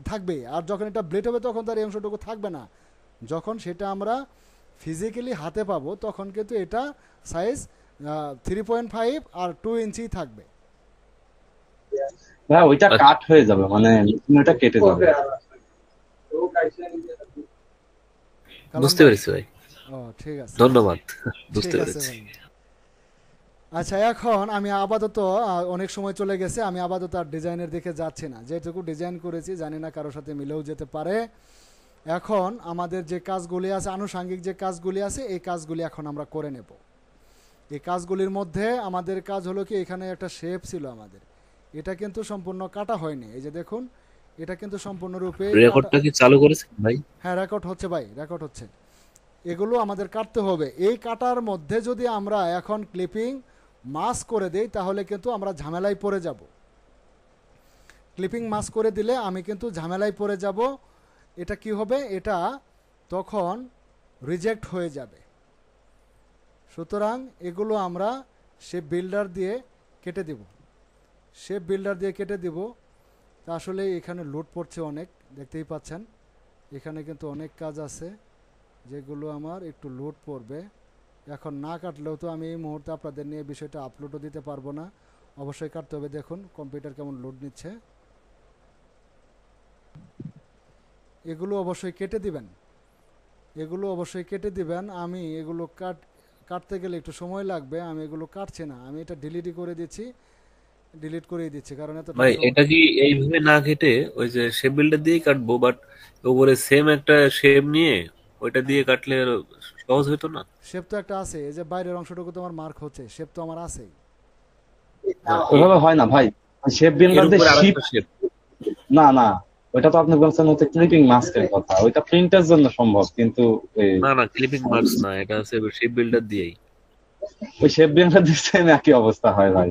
থাকবে, আর যখন এটা ব্লেড হবে তখন তার এই অংশটুকু থাকবে না। যখন সেটা আমরা ফিজিক্যালি হাতে পাবো তখন কিন্তু এটা সাইজ 3.5 আর 2 ইঞ্চি থাকবে। ভাই ওইটা আচ্ছা, কাট হয়ে যাবে, মানে ওইটা কেটে যাবে। কালাম বুঝতে ভাই, পেরেছি ভাই, ও ঠিক আছে, ধন্যবাদ। ঠিক বুঝতে আছে পেরেছি। ভাই। আচ্ছা, এখন আমি আপাতত অনেক সময় চলে গেছে, আমি আপাতত আর ডিজাইনের দিকে যাচ্ছি না, যেটুকু ডিজাইন করেছি জানি না কারোর সাথে মিলেও যেতে পারে। এখন আমাদের যে কাজগুলি আছে, আনুষাঙ্গিক যে কাজগুলি আছে, এই কাজগুলি এখন আমরা করে নেব। এই কাজগুলির মধ্যে আমাদের কাজ হলো কি, এখানে একটা শেপ ছিল আমাদের, এটা কিন্তু সম্পূর্ণ কাটা হয়নি, এই যে দেখুন, এটা কিন্তু সম্পূর্ণরূপে কাটা। রেকর্ডটা কি চালু করেছেন ভাই? হ্যাঁ রেকর্ড হচ্ছে ভাই, রেকর্ড হচ্ছে। এগুলো আমাদের কাটতে হবে। এই কাটার মধ্যে যদি আমরা এখন ক্লিপিং মাস করে দেই তাহলে কিন্তু আমরা ঝামেলায় পড়ে যাব। ক্লিপিং মাস করে দিলে আমি কিন্তু ঝামেলায় পড়ে যাব। এটা কি হবে, এটা তখন রিজেক্ট হয়ে যাবে। সুতরাং এগুলো আমরা শেপ বিল্ডার দিয়ে কেটে দেব, শেপ বিল্ডার দিয়ে কেটে দেব। তা আসলে এখানে লোড পড়ছে অনেক, দেখতেই পাচ্ছেন। এখানে কিন্তু অনেক কাজ আছে যেগুলো আমার একটু লোড পড়বে। এখন না কাটলেও তো আমি এই মুহূর্তে আপনাদের নিয়ে বিষয়টা আপলোডও দিতে পারবো না, অবশ্যই কাটতে হবে। দেখুন কম্পিউটার কেমন লোড নিচ্ছে। এগুলো অবশ্যই কেটে দিবেন, এগুলো অবশ্যই কেটে দিবেন। আমি এগুলো কাটতে গেলে একটু সময় লাগবে, আমি এগুলো কাটছি না, আমি এটা ডিলিটই করে দিচ্ছি, ডিলিট করেই দিচ্ছি, কারণ এতটা ভাই এটা কি এইভাবে না কেটে ওই যে শেপ বিল্ডার দিয়েই কাটবো, বাট উপরে সেম একটা শেপ নিয়ে ওইটা দিয়ে কাটলে আরো সহজ হতো না? শেপ তো একটা আছে, এই যে বাইরের অংশটুকু তো আমার মার্ক হচ্ছে, শেপ তো আমার আছেই। ওইভাবে হয় না ভাই, শেপ এর বিল্ডার দিয়ে উপরে শিপ, আরেকটা শেপ? না না, ওইটা তো আপনি বলছেন হচ্ছে ক্লিপিং মাস্কের কথা, ওইটা প্রিন্টের জন্য সম্ভব, কিন্তু না না, ক্লিপিং মার্কস না, এটা হচ্ছে শেপ বিল্ডার দিয়েই। ওই শেপ বিল্ডার দিয়ে সেম একই অবস্থা হয় ভাই,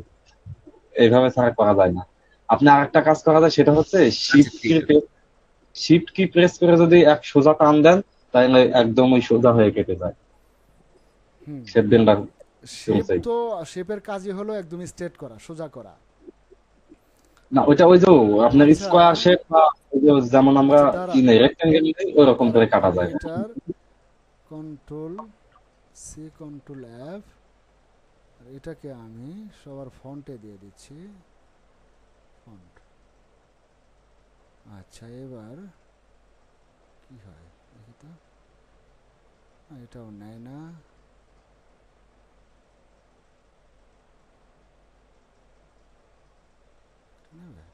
এইভাবে ছাড়া করা যায় না। আপনি আরেকটা কাজ করা যায়, সেটা হচ্ছে আচ্ছা ঠিক আছে। শিফট কি প্রেস করে যদি এক সোজা টান দেন, তাহলে একদম ওই সোজা হয়ে কেটে যায় হুম, শেপ বিল্ডার। শেপ তো, শেপের কাজই হলো একদম স্ট্রেট করা, সোজা করা। না ওইটা ওই যে আপনার আচ্ছা স্কোয়ার শেপ বা ওই যে যেমন আমরা আচ্ছা, দাঁড়ান রেক্টেঙ্গেল ওই রকম করে কাটা আমি যায়। এটার কন্ট্রোল সি কন্ট্রোল এফ, আর এটাকে আমি সবার ফন্টে দিয়ে দিচ্ছি, ফন্ট। আচ্ছা এবার কি হয় দেখি তো, এটাও নেয় না। নেবে?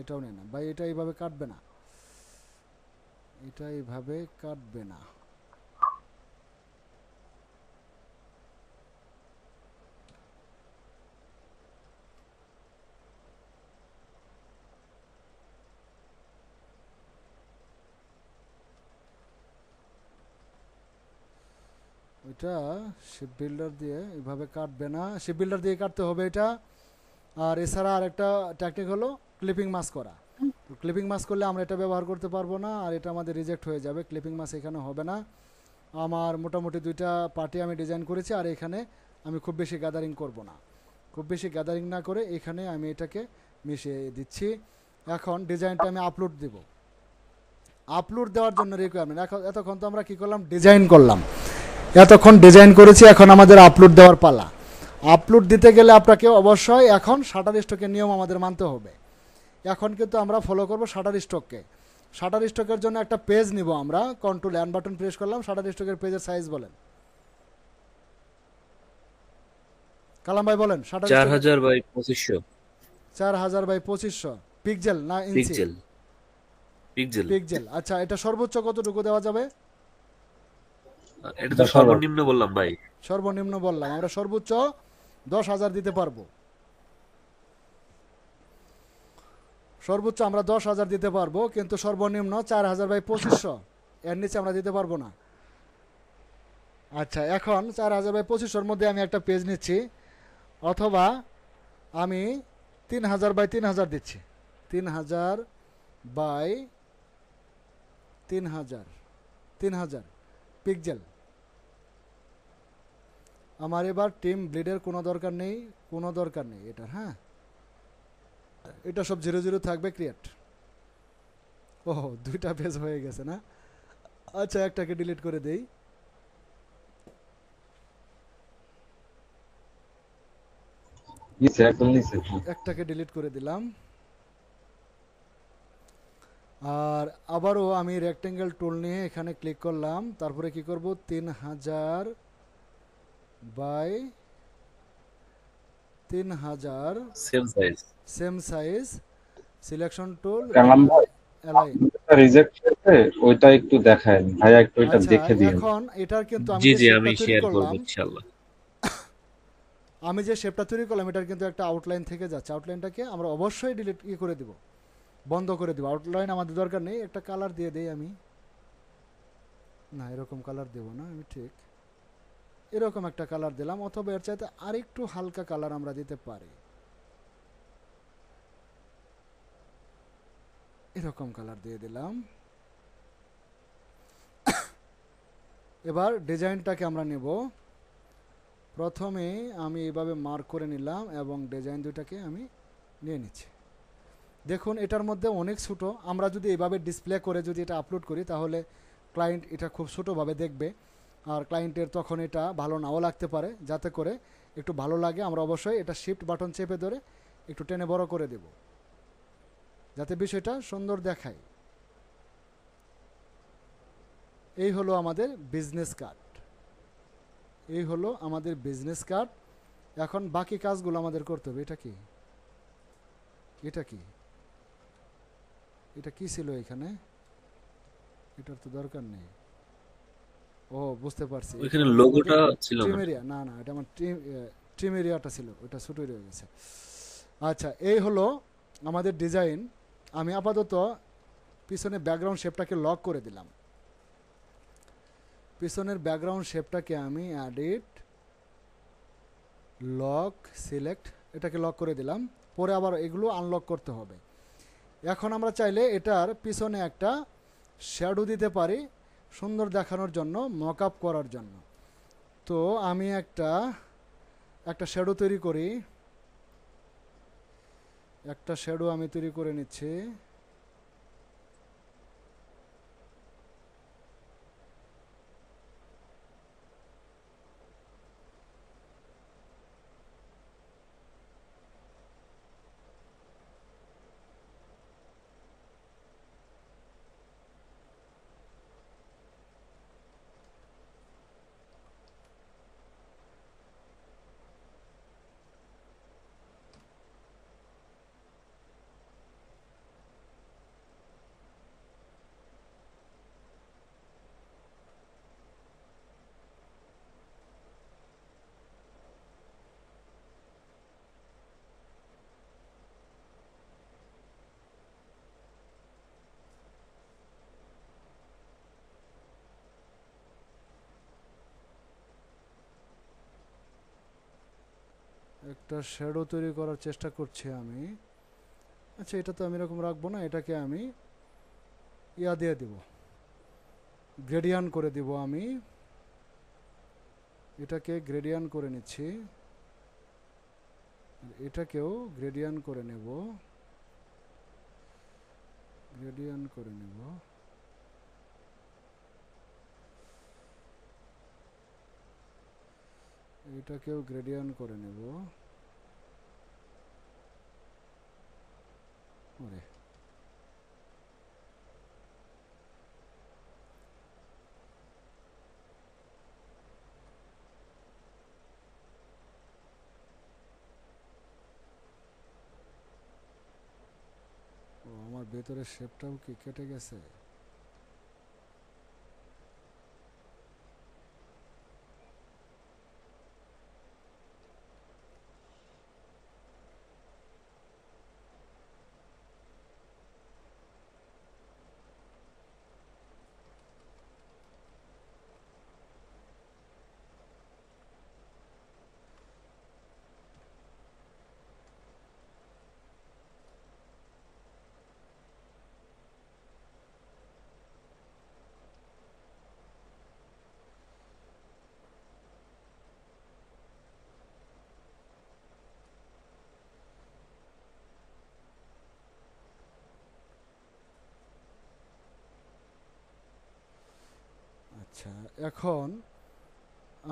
এটাও নেয় না ভাই, এটা এইভাবে কাটবে না, এটা এইভাবে কাটবে না। ওইটা শিপ বিল্ডার দিয়ে এইভাবে কাটবে না, শিপ বিল্ডার দিয়ে কাটতে হবে এটা। আর এছাড়া আরেকটা টেকনিক হলো ক্লিপিং মাস্ক করা। তো ক্লিপিং মাস্ক করলে আমরা এটা ব্যবহার করতে পারবো না, আর এটা আমাদের রিজেক্ট হয়ে যাবে, ক্লিপিং মাস্ক এখানে হবে না। আমার মোটামুটি দুইটা পার্টি আমি ডিজাইন করেছি, আর এখানে আমি খুব বেশি গ্যাদারিং করব না, খুব বেশি গ্যাদারিং না করে এখানে আমি এটাকে মিশিয়ে দিচ্ছি। এখন ডিজাইনটা আমি আপলোড দেব। আপলোড দেওয়ার জন্য রিকোয়ারমেন্ট, এতক্ষণ তো আমরা কি করলাম, ডিজাইন করলাম, এতক্ষণ ডিজাইন করেছি, এখন আমাদের আপলোড দেওয়ার পালা। আপলোড দিতে গেলে আপনাকে অবশ্যই এখন শাটার স্টকের নিয়ম আমাদের মানতে হবে। এখন কিন্তু আমরা ফলো করব শাটার স্টককে। শাটার স্টকের জন্য একটা পেজ নিব আমরা, কন্ট্রোল এন বাটন প্রেস করলাম, শাটার স্টকের পেজের সাইজ বলেন কালাম ভাই, বলেন শাটার 4000 বাই 2500 4000/2500 পিক্সেল না ইঞ্চি? পিক্সেল। পিক্সেল। পিক্সেল। আচ্ছা এটা সর্বোচ্চ কতটুকু দেওয়া যাবে? এটা তো সর্বনিম্ন বললাম ভাই। সর্বনিম্ন বললাম, আমরা সর্বোচ্চ 10,000 দিতে পারবো, সর্বোচ্চ আমরা 10,000 দিতে পারবো, কিন্তু সর্বনিম্ন 4000/2500, এর নিচে আমরা দিতে পারবো না। আচ্ছা এখন 4000/2500 মধ্যে আমি একটা পেজ নিচ্ছি, অথবা আমি 3000/3000 দিচ্ছি, 3000/3000 পিক্সেল। আমার এবার টিম ব্লিডের কোনো দরকার নেই, কোনো দরকার নেই এটার। হ্যাঁ এটা সব 0 0 থাকবে, ক্রিয়েট। ও দুইটা পেজ হয়ে গেছে না? আচ্ছা একটাকে ডিলিট করে দেই। নিচে একদম নিচে। একটাকে ডিলিট করে দিলাম। আর আবারও আমি রেক্টেঙ্গেল টুল নিয়ে এখানে ক্লিক করলাম, তারপরে কি করব, 3000/3000 same size. Same size, selection tool, Kalam ভাই, অ্যালাইন। রিজেক্ট হয়েছে, ওইটা একটু দেখায় ভাইয়া, একটু এটা আচ্ছা দেখে দিন। এখন এটার কিন্তু আমি জি যে জি, শেপটা আমি তৈরি শেয়ার করব করলাম, ইনশাআল্লাহ। আমি যে শেপটা তৈরি করলাম এটার কিন্তু একটা আউটলাইন থেকে যাচ্ছে, আউটলাইনটাকে আমরা অবশ্যই ডিলিট করে দিব, বন্ধ করে দিব। আউটলাইন আমাদের দরকার নেই, একটা কালার দিয়ে দেই আমি। না এরকম কালার দেব না আমি, ঠিক এরকম একটা কালার দিলাম, অথবা এর চাইতে আরেকটু হালকা কালার আমরা দিতে পারি, এরকম কালার দিয়ে দিলাম। এবার ডিজাইনটাকে আমরা নেব, প্রথমে আমি এইভাবে মার্ক করে নিলাম এবং ডিজাইন দুটাকে আমি নিয়ে নিচ্ছি। দেখুন এটার মধ্যে অনেক ছোটো, আমরা যদি এভাবে ডিসপ্লে করে যদি এটা আপলোড করি তাহলে ক্লায়েন্ট এটা খুব ছোটোভাবে দেখবে, আর ক্লায়েন্টের তখন এটা ভালো নাও লাগতে পারে। যাতে করে একটু ভালো লাগে আমরা অবশ্যই এটা শিফট বাটন চেপে ধরে একটু টেনে বড় করে দেব, যাতে বিষয়টা সুন্দর দেখায়। এই হলো আমাদের বিজনেস কার্ড, এই হলো আমাদের বিজনেস কার্ড। এখন বাকি কাজগুলো আমাদের করতে হবে। এটা কি, এটা কি, এটা কি ছিল এখানে? এটার তো দরকার নেই। ও বুঝতে পারছি, ওইখানে এটা হলো আমাদের লোগোটা ছিল না। Trim area. না না, এটা আমার ট্রিম এরিয়াটা ছিল, ওটা ছোটো রয়ে গেছে। আচ্ছা, এই হলো আমাদের ডিজাইন। আমি আপাতত পিছনে ব্যাকগ্রাউন্ড শেপটাকে লক করে দিলাম। পিছনের ব্যাকগ্রাউন্ড শেপটাকে আমি এডিট, লক, সিলেক্ট, এটাকে লক করে দিলাম। পরে আবার এগুলো আনলক করতে হবে। এখন আমরা চাইলে এটার পিছনে একটা শ্যাডো দিতে পারি সুন্দর দেখানোর জন্য, মক আপ করার জন্য। তো আমি একটা শ্যাডো তৈরি করি, একটা শ্যাডো আমি তৈরি করে নিচ্ছি। একটা শ্যাডো তৈরি করার চেষ্টা করছি আমি। আচ্ছা, এটা তো আমি এরকম রাখবো না, এটাকে আমি ইয়া দিয়ে দিব, গ্রেডিয়ান করে দিব। আমি এটাকে গ্রেডিয়ান করে নিচ্ছি, এটাকেও গ্রেডিয়ান করে নেব, গ্রেডিয়ান করে নেব। এটাকেও গ্রেডিয়ান করে নেব। ওরে, ও আমার ভেতরের শেপটাও কি কেটে গেছে? আচ্ছা, এখন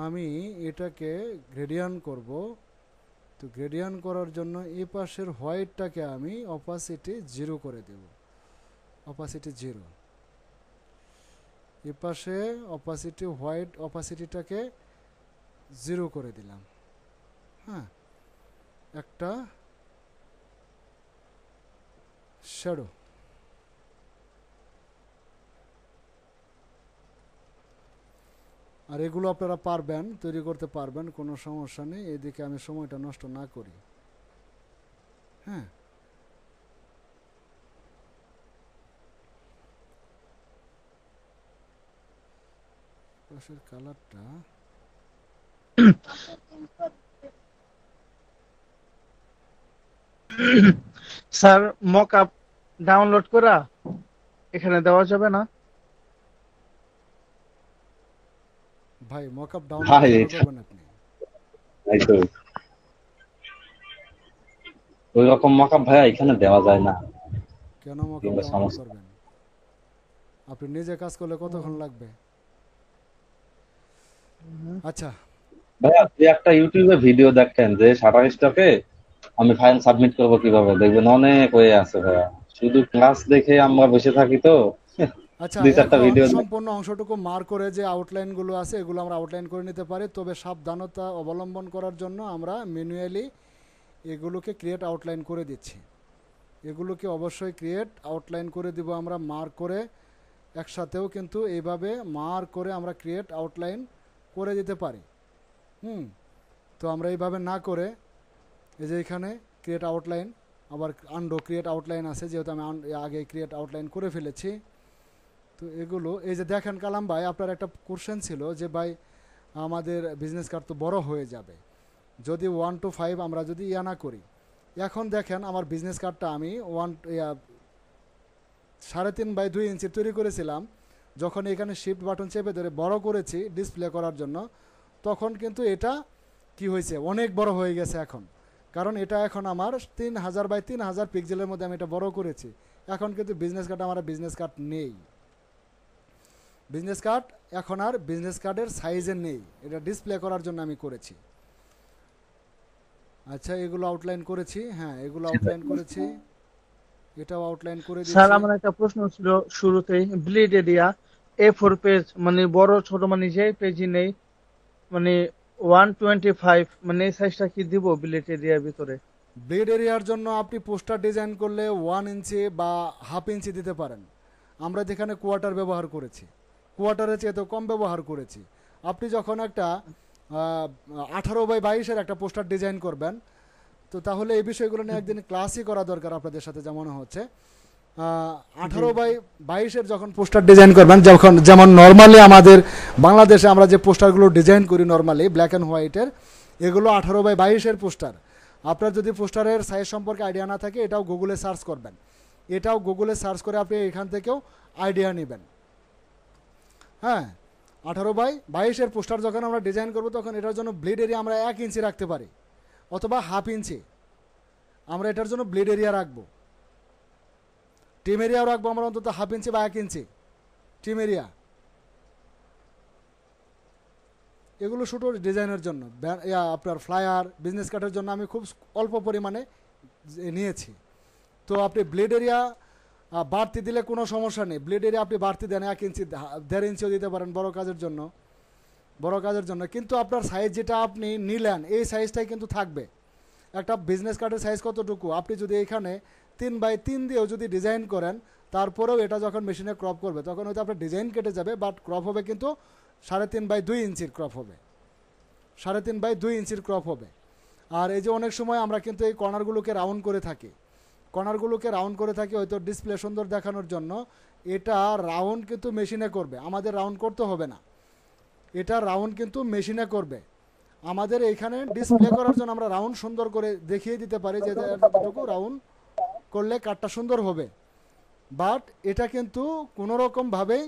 আমি এটাকে গ্রেডিয়ান করব। তো গ্রেডিয়ান করার জন্য এই পাশের হোয়াইটটাকে আমি অপাসিটি 0 করে দেব, অপাসিটি 0। এই পাশে অপাসিটি হোয়াইট, অপাসিটিটাকে 0 করে দিলাম। হ্যাঁ, একটা শ্যাডো। আর এগুলো আপনারা পারবেন, তৈরি করতে পারবেন, কোনো সমস্যা নেই। এদিকে আমি সময়টা নষ্ট না করি। হ্যাঁ, পাশের কালারটা স্যার, মক আপ ডাউনলোড করা এখানে দেওয়া যাবে না? ভাই মকআপ ডাউনলোড ভাই কিভাবে এটা করবেন আপনি? এই তো ওই রকম মকআপ ভাইয়া এখানে দেওয়া যায় না। কেন মকআপ কিংবা ডাউনলোড সমস্যা। করবেন? আপনি নিজে কাজ করলে কতক্ষণ লাগবে? আচ্ছা, ভাইয়া তুই একটা ইউটিউবে ভিডিও দেখেন যে শাটার স্টকে আমি ফাইল সাবমিট করবো কিভাবে, দেখবেন অনেক হয়ে আছে ভাইয়া। শুধু ক্লাস দেখে আমরা বসে থাকি তো। আচ্ছা, 2-4টা এখন ভিডিও সম্পূর্ণ অংশটুকু মার্ক করে যে আউটলাইনগুলো আছে এগুলো আমরা আউটলাইন করে নিতে পারি, তবে সাবধানতা অবলম্বন করার জন্য আমরা ম্যানুয়ালি এগুলোকে ক্রিয়েট আউটলাইন করে দিচ্ছি। এগুলোকে অবশ্যই ক্রিয়েট আউটলাইন করে দিব আমরা মার্ক করে, একসাথেও কিন্তু এইভাবে মার্ক করে আমরা ক্রিয়েট আউটলাইন করে দিতে পারি। তো আমরা এইভাবে না করে এই যে এখানে ক্রিয়েট আউটলাইন, আবার আন্ডো ক্রিয়েট আউটলাইন আছে, যেহেতু আমি আগে ক্রিয়েট আউটলাইন করে ফেলেছি। তো এগুলো এই যে দেখেন কালাম ভাই, আপনার একটা কোশ্চেন ছিল যে ভাই আমাদের বিজনেস কার্ড তো বড় হয়ে যাবে যদি 1 to 5 আমরা যদি না করি। এখন দেখেন আমার বিজনেস কার্ডটা আমি 3.5 ইঞ্চি তৈরি করেছিলাম, যখন এখানে শিফট বাটন চেপে ধরে বড় করেছি ডিসপ্লে করার জন্য, তখন কিন্তু এটা কি হয়েছে, অনেক বড় হয়ে গেছে এখন। কারণ এটা এখন আমার 3000 × 3000 পিক্সেলের মধ্যে আমি এটা বড় করেছি। এখন কিন্তু বিজনেস কার্ড আমার বিজনেস কার্ড নেই, বিজনেস কার্ড এখন আর বিজনেস কার্ডের সাইজে নেই, এটা ডিসপ্লে করার জন্য আমি করেছি। আচ্ছা, এগুলো আউটলাইন করেছি, হ্যাঁ এগুলো আউটলাইন করেছি, এটাও আউটলাইন করে স্যার দিয়েছি। আমার একটা প্রশ্ন ছিল শুরুতেই, ব্লিড এরিয়া A4 পেজ মানে বড় ছোট মানে যে পেজই নেই, মানে 125 মানে এই সাইজটা কি দিব ব্লিড এরিয়ার ভিতরে? ব্লেড এরিয়ার জন্য আপনি পোস্টার ডিজাইন করলে 1 ইঞ্চি বা হাফ ইঞ্চি দিতে পারেন। আমরা যেখানে কোয়ার্টার ব্যবহার করেছি, কোয়ার্টারের চেয়ে তো কম ব্যবহার করেছি। আপনি যখন একটা 18x22 একটা পোস্টার ডিজাইন করবেন, তো তাহলে এই বিষয়গুলো নিয়ে একদিন ক্লাসই করা দরকার আপনাদের সাথে, যেমন হচ্ছে 18x22 যখন পোস্টার ডিজাইন করবেন, যখন যেমন নর্মালি আমাদের বাংলাদেশে আমরা যে পোস্টারগুলো ডিজাইন করি নর্মালি ব্ল্যাক অ্যান্ড হোয়াইটের, এগুলো 18x22 পোস্টার। আপনার যদি পোস্টারের সাইজ সম্পর্কে আইডিয়া না থাকে, এটাও গুগলে সার্চ করবেন, এটাও গুগলে সার্চ করে আপনি এখান থেকেও আইডিয়া নেবেন। হ্যাঁ, 18x22 পোস্টার যখন আমরা ডিজাইন করব, তখন এটার জন্য ব্লেড এরিয়া আমরা 1 ইঞ্চি রাখতে পারি অথবা হাফ ইঞ্চি, আমরা এটার জন্য ব্লেড এরিয়া রাখবো। টিম এরিয়াও রাখবো আমরা অন্তত হাফ ইঞ্চি বা 1 ইঞ্চি টিম এরিয়া। এগুলো শুধু ডিজাইনের জন্য, আপনার ফ্লায়ার বিজনেস কার্ডের জন্য আমি খুব অল্প পরিমাণে নিয়েছি। তো আপনি ব্লেড এরিয়া বাড়তি দিলে কোনো সমস্যা নেই, ব্লেড এরিয়া আপনি বাড়তি দেন 1 ইঞ্চি 1.5 ইঞ্চিও দিতে পারেন বড় কাজের জন্য, বড় কাজের জন্য। কিন্তু আপনার সাইজ যেটা আপনি নিলেন এই সাইজটাই কিন্তু থাকবে। একটা বিজনেস কার্ডের সাইজ কতটুকু, আপনি যদি এখানে 3x3 দিয়েও যদি ডিজাইন করেন, তারপরেও এটা যখন মেশিনে ক্রপ করবে তখন হয়তো আপনার ডিজাইন কেটে যাবে, বাট ক্রপ হবে কিন্তু 3.5x2 ইঞ্চির ক্রপ হবে, 3.5x2 ইঞ্চির ক্রপ হবে। আর এই যে অনেক সময় আমরা কিন্তু এই কর্নারগুলোকে রাউন্ড করে থাকি, কর্নারগুলোকে রাউন্ড করে থাকি হয়তো ডিসপ্লে সুন্দর দেখানোর জন্য। এটা রাউন্ড কিন্তু মেশিনে করবে, আমাদের রাউন্ড করতে হবে না, এটা রাউন্ড কিন্তু মেশিনে করবে। আমাদের এইখানে ডিসপ্লে করার জন্য আমরা রাউন্ড সুন্দর করে দেখিয়ে দিতে পারি যে এতটুকু রাউন্ড করলে কাটটা সুন্দর হবে, বাট এটা কিন্তু কোনো রকমভাবেই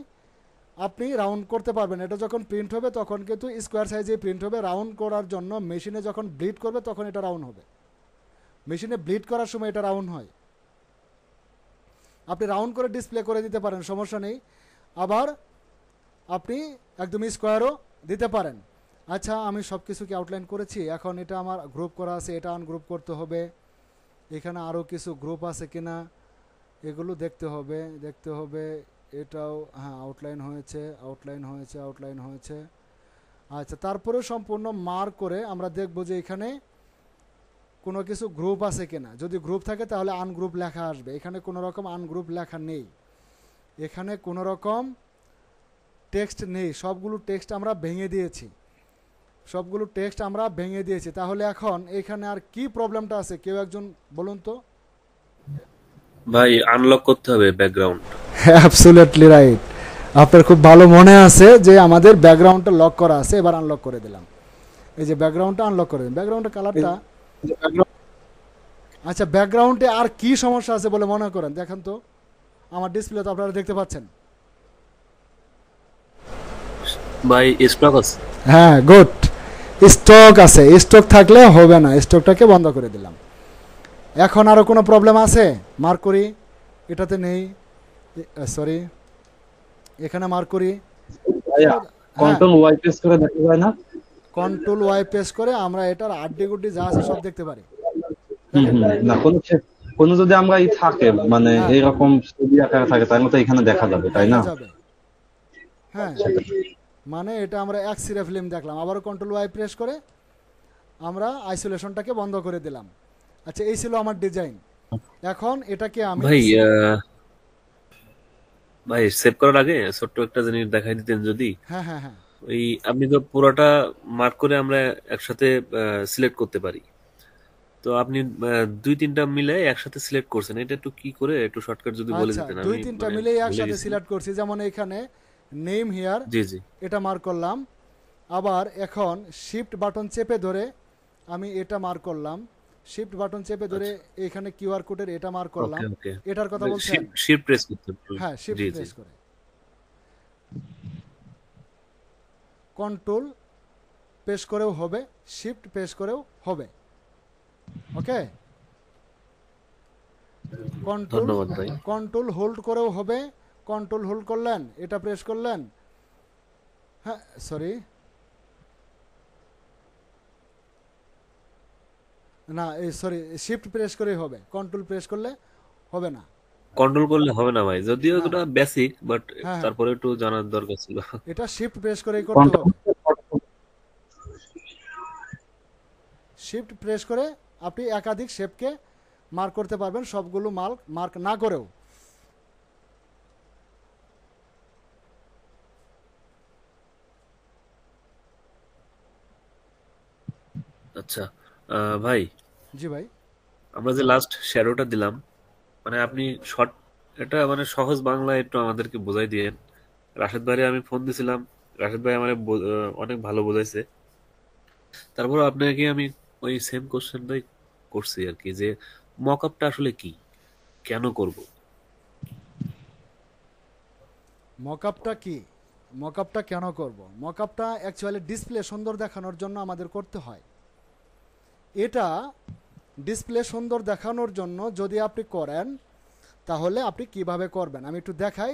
আপনি রাউন্ড করতে পারবেন। এটা যখন প্রিন্ট হবে তখন কিন্তু স্কোয়ার সাইজে প্রিন্ট হবে। রাউন্ড করার জন্য মেশিনে যখন ব্লিড করবে তখন এটা রাউন্ড হবে, মেশিনে ব্লিড করার সময় এটা রাউন্ড হয়। আপনি রাউন্ড করে ডিসপ্লে করে দিতে পারেন, সমস্যা নেই। আবার আপনি একদম স্কোয়ারও দিতে পারেন। আচ্ছা, আমি সব কিছুকে আউটলাইন করেছি, এখন এটা আমার গ্রুপ করা আছে, এটা আনগ্রুপ করতে হবে। এখানে আরও কিছু গ্রুপ আছে কিনা এগুলো দেখতে হবে। এটাও হ্যাঁ আউটলাইন হয়েছে, আউটলাইন হয়েছে, আউটলাইন হয়েছে। আচ্ছা, তারপরে সম্পূর্ণ মার্ক করে আমরা দেখব যে এখানে কোনো কিছু গ্রুপ আছে কিনা। যদি গ্রুপ থাকে তাহলে আনগ্রুপ লেখা আসবে, এখানে কোনো রকম আনগ্রুপ লেখা নেই, এখানে কোনো রকম টেক্সট নেই, সবগুলো টেক্সট আমরা ভেঙে দিয়েছি, সবগুলো টেক্সট আমরা ভেঙে দিয়েছি। তাহলে এখন এখানে আর কি প্রবলেমটা আছে কেউ একজন বলুন তো। ভাই আনলক করতে হবে ব্যাকগ্রাউন্ড। অ্যাবসলিউটলি রাইট, আপনার খুব ভালো মনে আছে যে আমাদের ব্যাকগ্রাউন্ডটা লক করা আছে, এবার আনলক করে দিলাম। এই যে ব্যাকগ্রাউন্ডটা আনলক করে দিন, ব্যাকগ্রাউন্ডের কালারটা। আচ্ছা, ব্যাকগ্রাউন্ডে আর কি সমস্যা আছে বলে মনে করেন দেখেন তো, আমার ডিসপ্লে তো আপনারা দেখতে পাচ্ছেন। ভাই স্টক আছে? হ্যাঁ, গুড, স্টক আছে, স্টক থাকলে হবে না, স্টকটাকে বন্ধ করে দিলাম। এখন আরো কোনো প্রবলেম আছে মার্ক করি? এটাতে নেই, সরি, এখানে মার্ক করি। ভাইয়া হ্যাঁ, কন্ট্রোল ওয়াই প্রেস করে দেখা যায় না? কন্ট্রোল ওয়াই প্রেস করে আমরা এটার আড্ডি গুড্ডি যা আছে সব দেখতে পারি। হুম দেখেন, হুম। না কোনো যদি আমরা থাকে মানে হ্যাঁ এইরকম ছবি আকারে থাকে তার মতো এখানে দেখা যাবে, তাই দেখা না? যাবে। হ্যাঁ, মানে এটা আমরা এক সিরে ফিল্ম দেখলাম, আবারও কন্ট্রোল ওয়াই প্রেস করে আমরা আইসোলেশনটাকে বন্ধ করে দিলাম। আচ্ছা, এই ছিল আমার ডিজাইন। এখন এটাকে আমি ভাই ভাই সেভ করার আগে ছোট্ট একটা জিনিস দেখাই দিতেন যদি। হ্যাঁ হ্যাঁ হ্যাঁ, ওই আপনি তো পুরোটা মার্ক করে আমরা একসাথে সিলেক্ট করতে পারি। তো আপনি 2-3টা মিলে একসাথে সিলেক্ট করছেন, এটা একটু কি করে একটু শর্টকাট যদি বলে আচ্ছা, দিতেন, দুই আমি তিনটা মানে মিলেই ভুলে একসাথে গেছি। সিলেক্ট করছি। যেমন এখানে নেম হিয়ার, জি জি। এটা মার্ক করলাম। আবার এখন শিফট বাটন চেপে ধরে আমি এটা মার্ক করলাম। শিফট বাটন চেপে ধরে আচ্ছা, এখানে কিউআর কোডের এটা মার্ক করলাম। ওকে ওকে। এটার কথা বলছেন? শিফট শিফট প্রেস করতে হবে। হ্যাঁ, শিফট জি জি। প্রেস করে কন্ট্রোল প্রেস করেও হবে, শিফট প্রেস করেও হবে। ওকে, কন্ট্রোল ধন্যবাদ ভাই। কন্ট্রোল হোল্ড করেও হবে। কন্ট্রোল হোল্ড করলেন, এটা প্রেস করলেন, হ্যাঁ সরি, না এই সরি, শিফট প্রেস করেই হবে, কন্ট্রোল প্রেস করলে হবে না। কন্ট্রোল করলে হবে না ভাই, যদিও না, এটা বেসিক, বাট হ্যাঁ হ্যাঁ, তারপরে একটু জানার দরকার ছিল। এটা শিফট প্রেস করেই করতে কন্ট্রোল হবে। শিফট প্রেস করে আপনি একাধিক শেপকে মার্ক করতে পারবেন, সবগুলো মার্ক না করেও। আচ্ছা ভাই, জি ভাই। আমরা যে লাস্ট শ্যাডোটা দিলাম, মানে আপনি শর্ট, এটা মানে সহজ বাংলায় একটু আমাদেরকে বোঝাই দিয়েন। রাশেদ ভাই আমি ফোন দিছিলাম, রাশেদ ভাই আমার অনেক ভালো বোঝাইছে। তারপর আপনাকে আমি ওই সেম কোশ্চেনটাই করছি আর কি, যে মক আপটা আসলে কি, কেন করব? মকআপটা কি, মকআপটা কেন করব? মকআপটা অ্যাকচুয়ালি ডিসপ্লে সুন্দর দেখানোর জন্য আমাদের করতে হয়। এটা ডিসপ্লে সুন্দর দেখানোর জন্য যদি আপনি করেন, তাহলে আপনি কিভাবে করবেন আমি একটু দেখাই।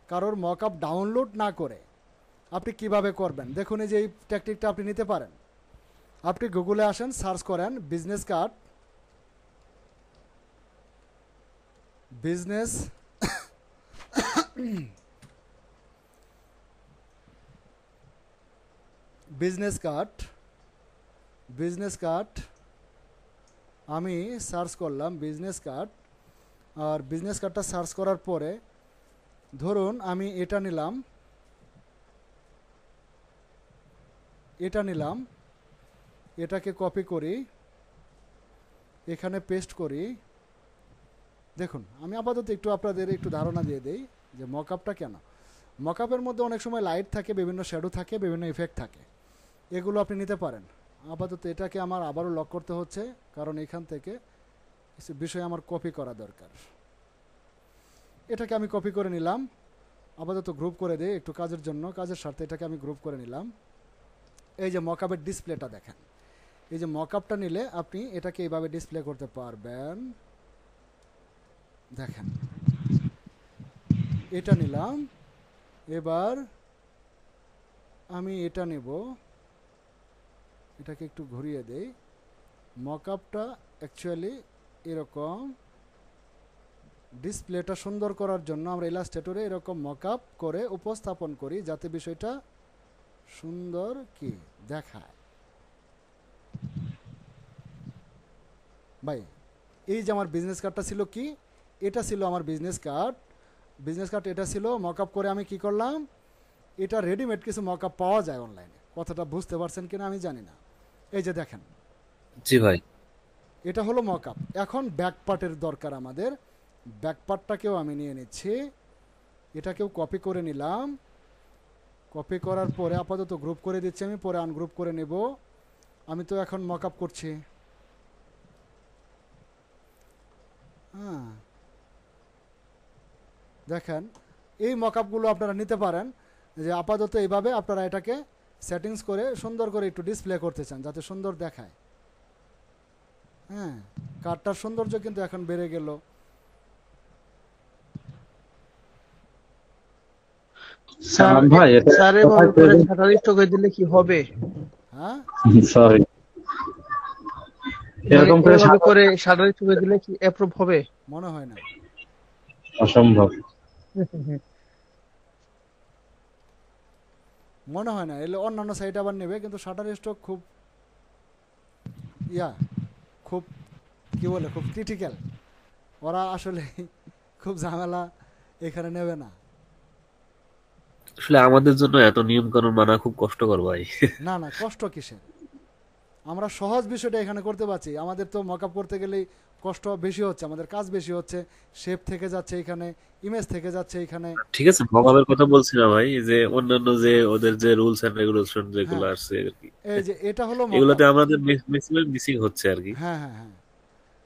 কারোর মকআপ ডাউনলোড না করে আপনি কিভাবে করবেন দেখুন। এই যে এই টেকনিকটা আপনি নিতে পারেন। আপনি গুগলে আসেন, সার্চ করেন business card, business business card, business card, আমি সার্চ করলাম বিজনেস কার্ড। আর বিজনেস কার্ডটা সার্চ করার পরে ধরুন আমি এটা নিলাম, এটাকে কপি করি, এখানে পেস্ট করি। দেখুন, আমি আপাতত একটু আপনাদের একটু ধারণা দিয়ে দেই যে মকআপটা কেন। মকআপের মধ্যে অনেক সময় লাইট থাকে, বিভিন্ন শ্যাডো থাকে, বিভিন্ন ইফেক্ট থাকে, এগুলো আপনি নিতে পারেন। আপাতত এটাকে আমার আবারও লক করতে হচ্ছে, কারণ এখান থেকে কিছু বিষয় আমার কপি করা দরকার। এটাকে আমি কপি করে নিলাম, আপাতত গ্রুপ করে দিই একটু কাজের জন্য, কাজের স্বার্থে এটাকে আমি গ্রুপ করে নিলাম। এই যে মকআপের ডিসপ্লেটা দেখেন, এই যে মকআপটা নিলে আপনি এটাকে এইভাবে ডিসপ্লে করতে পারবেন। দেখেন, এটা নিলাম, এবার আমি এটা নেব, এটাকে একটু ঘুরিয়ে দেই। মকআপটা অ্যাকচুয়ালি এরকম, ডিসপ্লেটা সুন্দর করার জন্য আমরা ইলাস্ট্রেটরে এরকম মকআপ করে উপস্থাপন করি যাতে বিষয়টা সুন্দর কি দেখায়। ভাই, এই যে আমার বিজনেস কার্ডটা ছিল কি, এটা ছিল আমার বিজনেস কার্ড। এটা ছিল মকআপ করে আমি কি করলাম, এটা রেডিমেড কিছু মকআপ পাওয়া যায় অনলাইনে, কথাটা বুঝতে পারছেন কিনা আমি জানি না। এই যে দেখেন, জি ভাই। এটা হলো মকআপ। এখন ব্যাক পার্টের দরকার আমাদের, ব্যাক পার্টটাকেও আমি নিয়ে নিচ্ছি, এটাকেও কপি করে নিলাম। কপি করার পরে আপাতত গ্রুপ করে দিচ্ছি আমি, পরে আনগ্রুপ করে নেব। আমি তো এখন মকআপ করছি। হ্যাঁ, দেখেন এই মকআপগুলো আপনারা নিতে পারেন, যে আপাতত এইভাবে আপনারা এটাকে সেটিংস করে সুন্দর করে একটু ডিসপ্লে করতে চান যাতে সুন্দর দেখায়। হ্যাঁ, কার্ডটার সৌন্দর্য কিন্তু এখন বেড়ে গেল। স্যার সালাম ভাই, এটা স্যার এভাবে করে শাটার স্টকে দিলে কি হবে? হ্যাঁ সরি, মানে এরকম করে এভাবে করে শাটার স্টকে দিলে কি অ্যাপ্রুভ হবে? মনে হয় না, অসম্ভব। মনে হয় না। এলে অন্যান্য সাইট আবার নেবে, কিন্তু শাটার স্টক খুব ইয়া খুব কি বলে খুব ক্রিটিক্যাল। ওরা আসলে খুব ঝামেলা এখানে নেবে না। আসলে আমাদের জন্য এত নিয়ম কানুন মানা খুব কষ্টকর ভাই। না না, কষ্ট কিসের, আমরা সহজ বিষয়টা এখানে করতে পারছি। আমাদের তো মকআপ করতে গেলেই কষ্ট বেশি হচ্ছে, আমাদের কাজ বেশি হচ্ছে, শেপ থেকে যাচ্ছে এখানে, ইমেজ থেকে যাচ্ছে এখানে। ঠিক আছে, মকাবের কথা বলছি না ভাই, যে অন্যান্য যে ওদের যে রুলস এন্ড রেগুলেশন যেগুলো হ্যাঁ, আছে আর কি, এই যে এটা হলো মকআপ। এগুলোতে আমাদের ম্যাক্সিমাম মিসিং হচ্ছে আর কি। হ্যাঁ হ্যাঁ হ্যাঁ,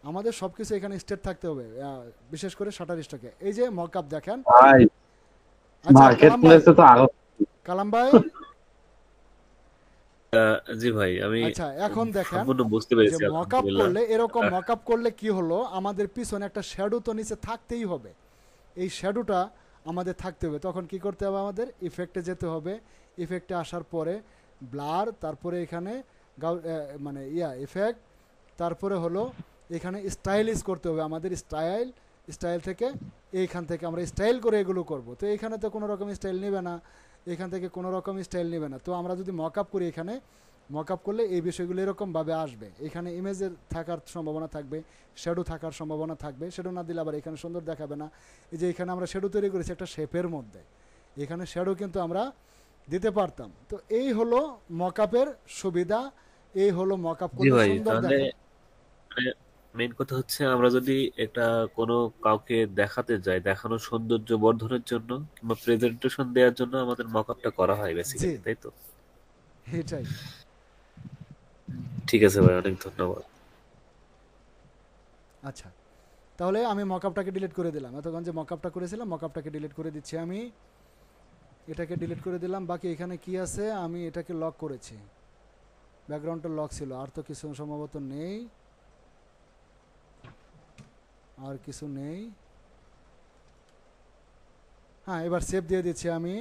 আমাদের সব কিছু এখানে স্টেট থাকতে হবে, বিশেষ করে শাটার স্টকে। এই যে মকআপ দেখেন। ভাই আচ্ছা মার্কেট কালাম ভাই, প্লেসে তো আরো কালাম ভাই, জি ভাই, আমি আচ্ছা এখন দেখেন সম্পূর্ণ বুঝতে যে পেরেছি মকআপ আলহামদুলিল্লাহ। করলে, এরকম মকআপ করলে কি হলো, আমাদের পিছনে একটা শ্যাডো তো নিচে থাকতেই হবে। এই শ্যাডোটা আমাদের থাকতে হবে। তখন কি করতে হবে, আমাদের ইফেক্টে যেতে হবে। ইফেক্টে আসার পরে ব্লার, তারপরে এখানে মানে ইফেক্ট, তারপরে হলো এখানে স্টাইলিশ করতে হবে আমাদের। স্টাইল থেকে এইখান থেকে আমরা স্টাইল করে এগুলো করব। তো এখানে তো কোনো রকম স্টাইল নেবে না, এখান থেকে কোনো রকম স্টাইল নেবে না। তো আমরা যদি মকআপ করি, এখানে মকআপ করলে এই বিষয়গুলো এরকমভাবে আসবে। এখানে ইমেজের থাকার সম্ভাবনা থাকবে, শ্যাডো থাকার সম্ভাবনা থাকবে। শ্যাডো না দিলে আবার এখানে সুন্দর দেখাবে না। এই যে এখানে আমরা শ্যাডো তৈরি করেছি একটা শেপের মধ্যে, এখানে শ্যাডো কিন্তু আমরা দিতে পারতাম। তো এই হলো মকআপের সুবিধা, এই হলো মকআপ জি করলে ভাই, সুন্দর তাহলে দেখা। মেইন কথা হচ্ছে আমরা যদি এটা কোনো কাউকে দেখাতে যাই, দেখানোর সৌন্দর্য বর্ধনের জন্য কিংবা প্রেজেন্টেশন দেওয়ার জন্য আমাদের মকআপটা করা হয় জি, বেসিক্যালি, তাই তো? এটাই। ঠিক আছে ভাই, অনেক ধন্যবাদ। আচ্ছা, তাহলে আমি মকআপটাকে ডিলিট করে দিলাম। এতক্ষণ যে মকআপটা করেছিলাম, মকআপটাকে ডিলিট করে দিচ্ছি আমি। এটাকে ডিলিট করে দিলাম। বাকি এখানে কি আছে, আমি এটাকে লক করেছি, ব্যাকগ্রাউন্ডটা লক ছিল, আর তো কিছু সম্ভবত নেই, আর কিছু নেই। হ্যাঁ, এবার সেভ দিয়ে দিচ্ছি আমি,